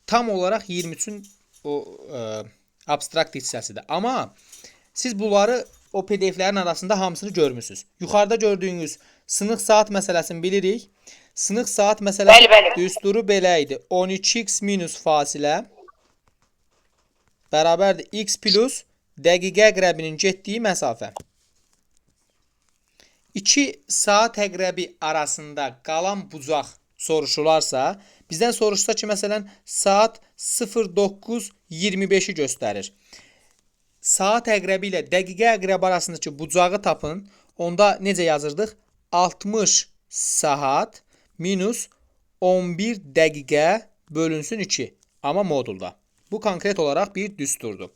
tam olaraq 23-ün o abstrakt hissəsidir. Amma siz bunları o PDF-lərin arasında hamısını görmüsünüz. Yuxarıda gördüyünüz sınıq saat məsələsini bilirik. Sınıq saat məsələsi düsturu belə idi. 12x minus fasilə bərabərdir x plus dəqiqə əqrəbinin getdiyi məsafə. 2 saat əqrəbi arasında qalan bucaq soruşularsa, bizdən soruşsa ki, məsələn, saat 09:25-i göstərir. Saat əqrəbi ilə dəqiqə əqrəbi arasındakı bucağı tapın. Onda necə yazırdıq? 60 saat minus 11 dəqiqə bölünsün 2. Amma modulda. Bu konkret olaraq bir düsturdur.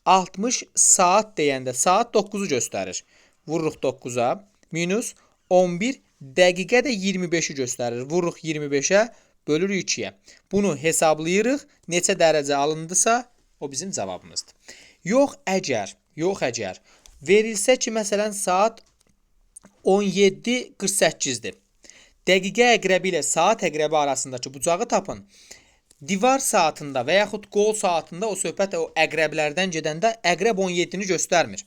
60 saat deyəndə saat 9-u göstərir. Vururuq 9-a. Minus 11 dəqiqə də 25-i göstərir. Vururuq 25-ə, bölürük 2-yə. Bunu hesablayırıq. Neçə dərəcə alındısa, o bizim cavabımızdır. Yox əgər verilsə ki, məsələn, saat 17:48-dir. Dəqiqə əqrəbi ilə saat əqrəbi arasındakı bucağı tapın. Divar saatında və yaxud qol saatında o söhbət o əqrəblərdən gedəndə əqrəb 17-ni göstərmir.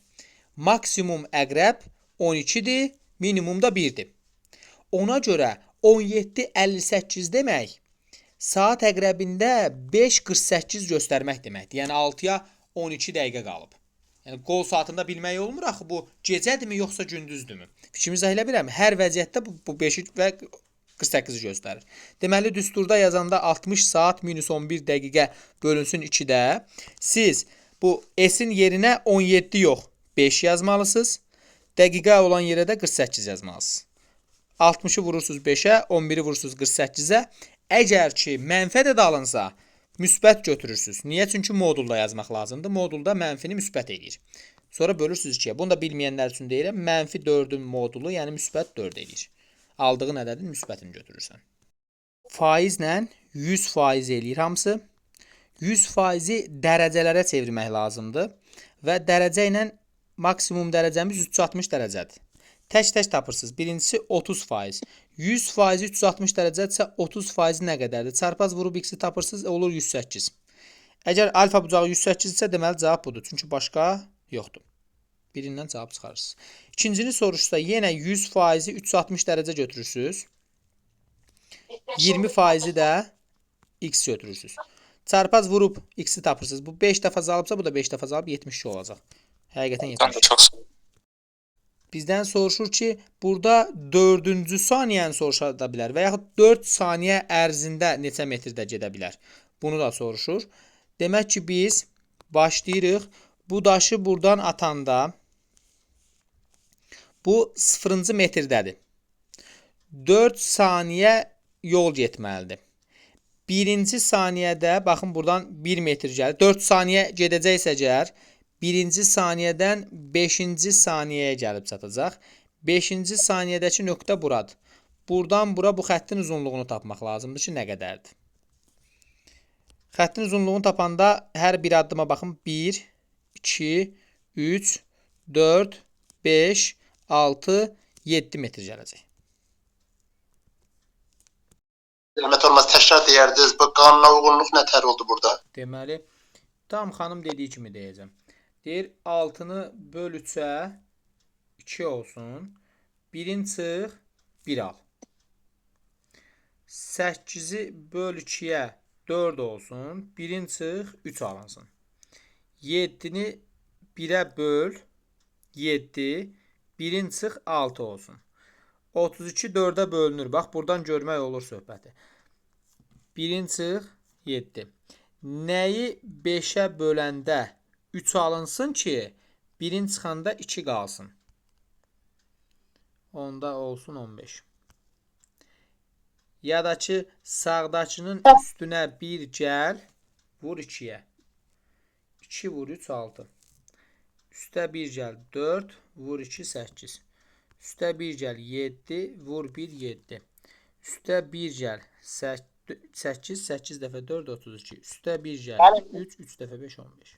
Maksimum əqrəb 12-dir, minimum da 1-dir. Ona görə 17:58 demək saat əqrəbində 5:48 göstərmək deməkdir. Yəni 6-ya 12 dəqiqə qalıb. Yəni qol saatında bilmək olmur axı bu gecədirmi yoxsa gündüzdürmü? Fikrinizi elə bilirəm. Hər vəziyyətdə bu 5 və 48-i göstərir. Deməli düsturda yazanda 60 saat minus 11 dəqiqə bölünsün 2-də siz bu S-in yerinə 17 yox 5 yazmalısınız. Dəqiqə olan yerə də 48 yazmalısınız. 60-ı vurursunuz 5-ə, 11-i vurursunuz 48-ə. Əgər ki mənfi ədəd alınsa müsbət götürürsünüz. Niyə? Çünki modulda yazmaq lazımdır. Modulda mənfini müsbət eləyir. Sonra bölürsünüz 2-yə. Bunu da bilməyənlər üçün deyirəm. Mənfi 4-ün modulu, yəni müsbət 4 eləyir. Aldığın ədədin müsbətini götürürsən. Faizlə 100% eləyir hamısı. 100%-i dərəcələrə çevirmək lazımdır. Və dərəcə ilə maksimum dərəcəmiz 360 dərəcədir. Tək-tək tapırsınız. Birincisi 30%. 100% 360 dərəcədirsə 30% nə qədərdir? Çarpaz vurub x-i tapırsınız, olur 108. Əgər alfa bucağı 108 isə deməli cavab budur. Çünki başqa yoxdur. Birindən cavab çıxarırsınız. İkincini soruşsa yenə 100%-i 360 dərəcə götürürsünüz. 20%-i də x götürürsünüz. Çarpaz vurub x-i tapırsınız. Bu 5 dəfə azalıbsa bu da 5 dəfə azalıb 72 olacaq. Həqiqətən 72. Bizdən soruşur ki, burada 4-cü saniyəni soruşa da bilər və yaxud 4 saniyə ərzində neçə metrdə gedə bilər. Bunu da soruşur. Demək ki, biz başlayırıq. Bu daşı buradan atanda bu 0-cı metrdədir. 4 saniyə yol getməlidir. Birinci saniyədə, baxın buradan 1 metr gəlir. 4 saniyə gedəcəksə əgər, birinci saniyədən 5-ci saniyəyə gəlib çatacaq. 5-ci saniyədəki nöqtə buradır. Buradan bura bu xəttin uzunluğunu tapmaq lazımdır ki, nə qədərdir. Xəttin uzunluğunu tapanda hər bir addıma baxın. 1, 2, 3, 4, 5, 6, 7 metr gələcək. Zəhmət olmaz təkrar deyərdiniz. Bu qanuna uyğunluq nətər oldu burada? Deməli, tam xanım dediyi kimi deyəcəm. Deyir 6-nı böl 3-ə 2 olsun. 1-in çıx 1 al. 8-i böl 2-yə 4 olsun. 1-in çıx 3 alınsın. 7-ni 1-ə böl 7. 1-in çıx 6 olsun. 32 4-ə bölünür. Bax, buradan görmək olur söhbəti. 1-in çıx 7. Nəyi 5-ə böləndə 3 alınsın ki, 1-in çıxanda 2 qalsın. Onda olsun 15. Ya da ki, sağdakının üstünə 1 gəl, vur 2-yə. 2 vur 3, 6. Üstə 1 gəl, 4, vur 2, 8. Üstə 1 gəl, 7, vur 1, 7. Üstə 1 gəl, 8, 8 dəfə 4, 32. Üstə 1 gəl, 3, 3 dəfə 5, 15.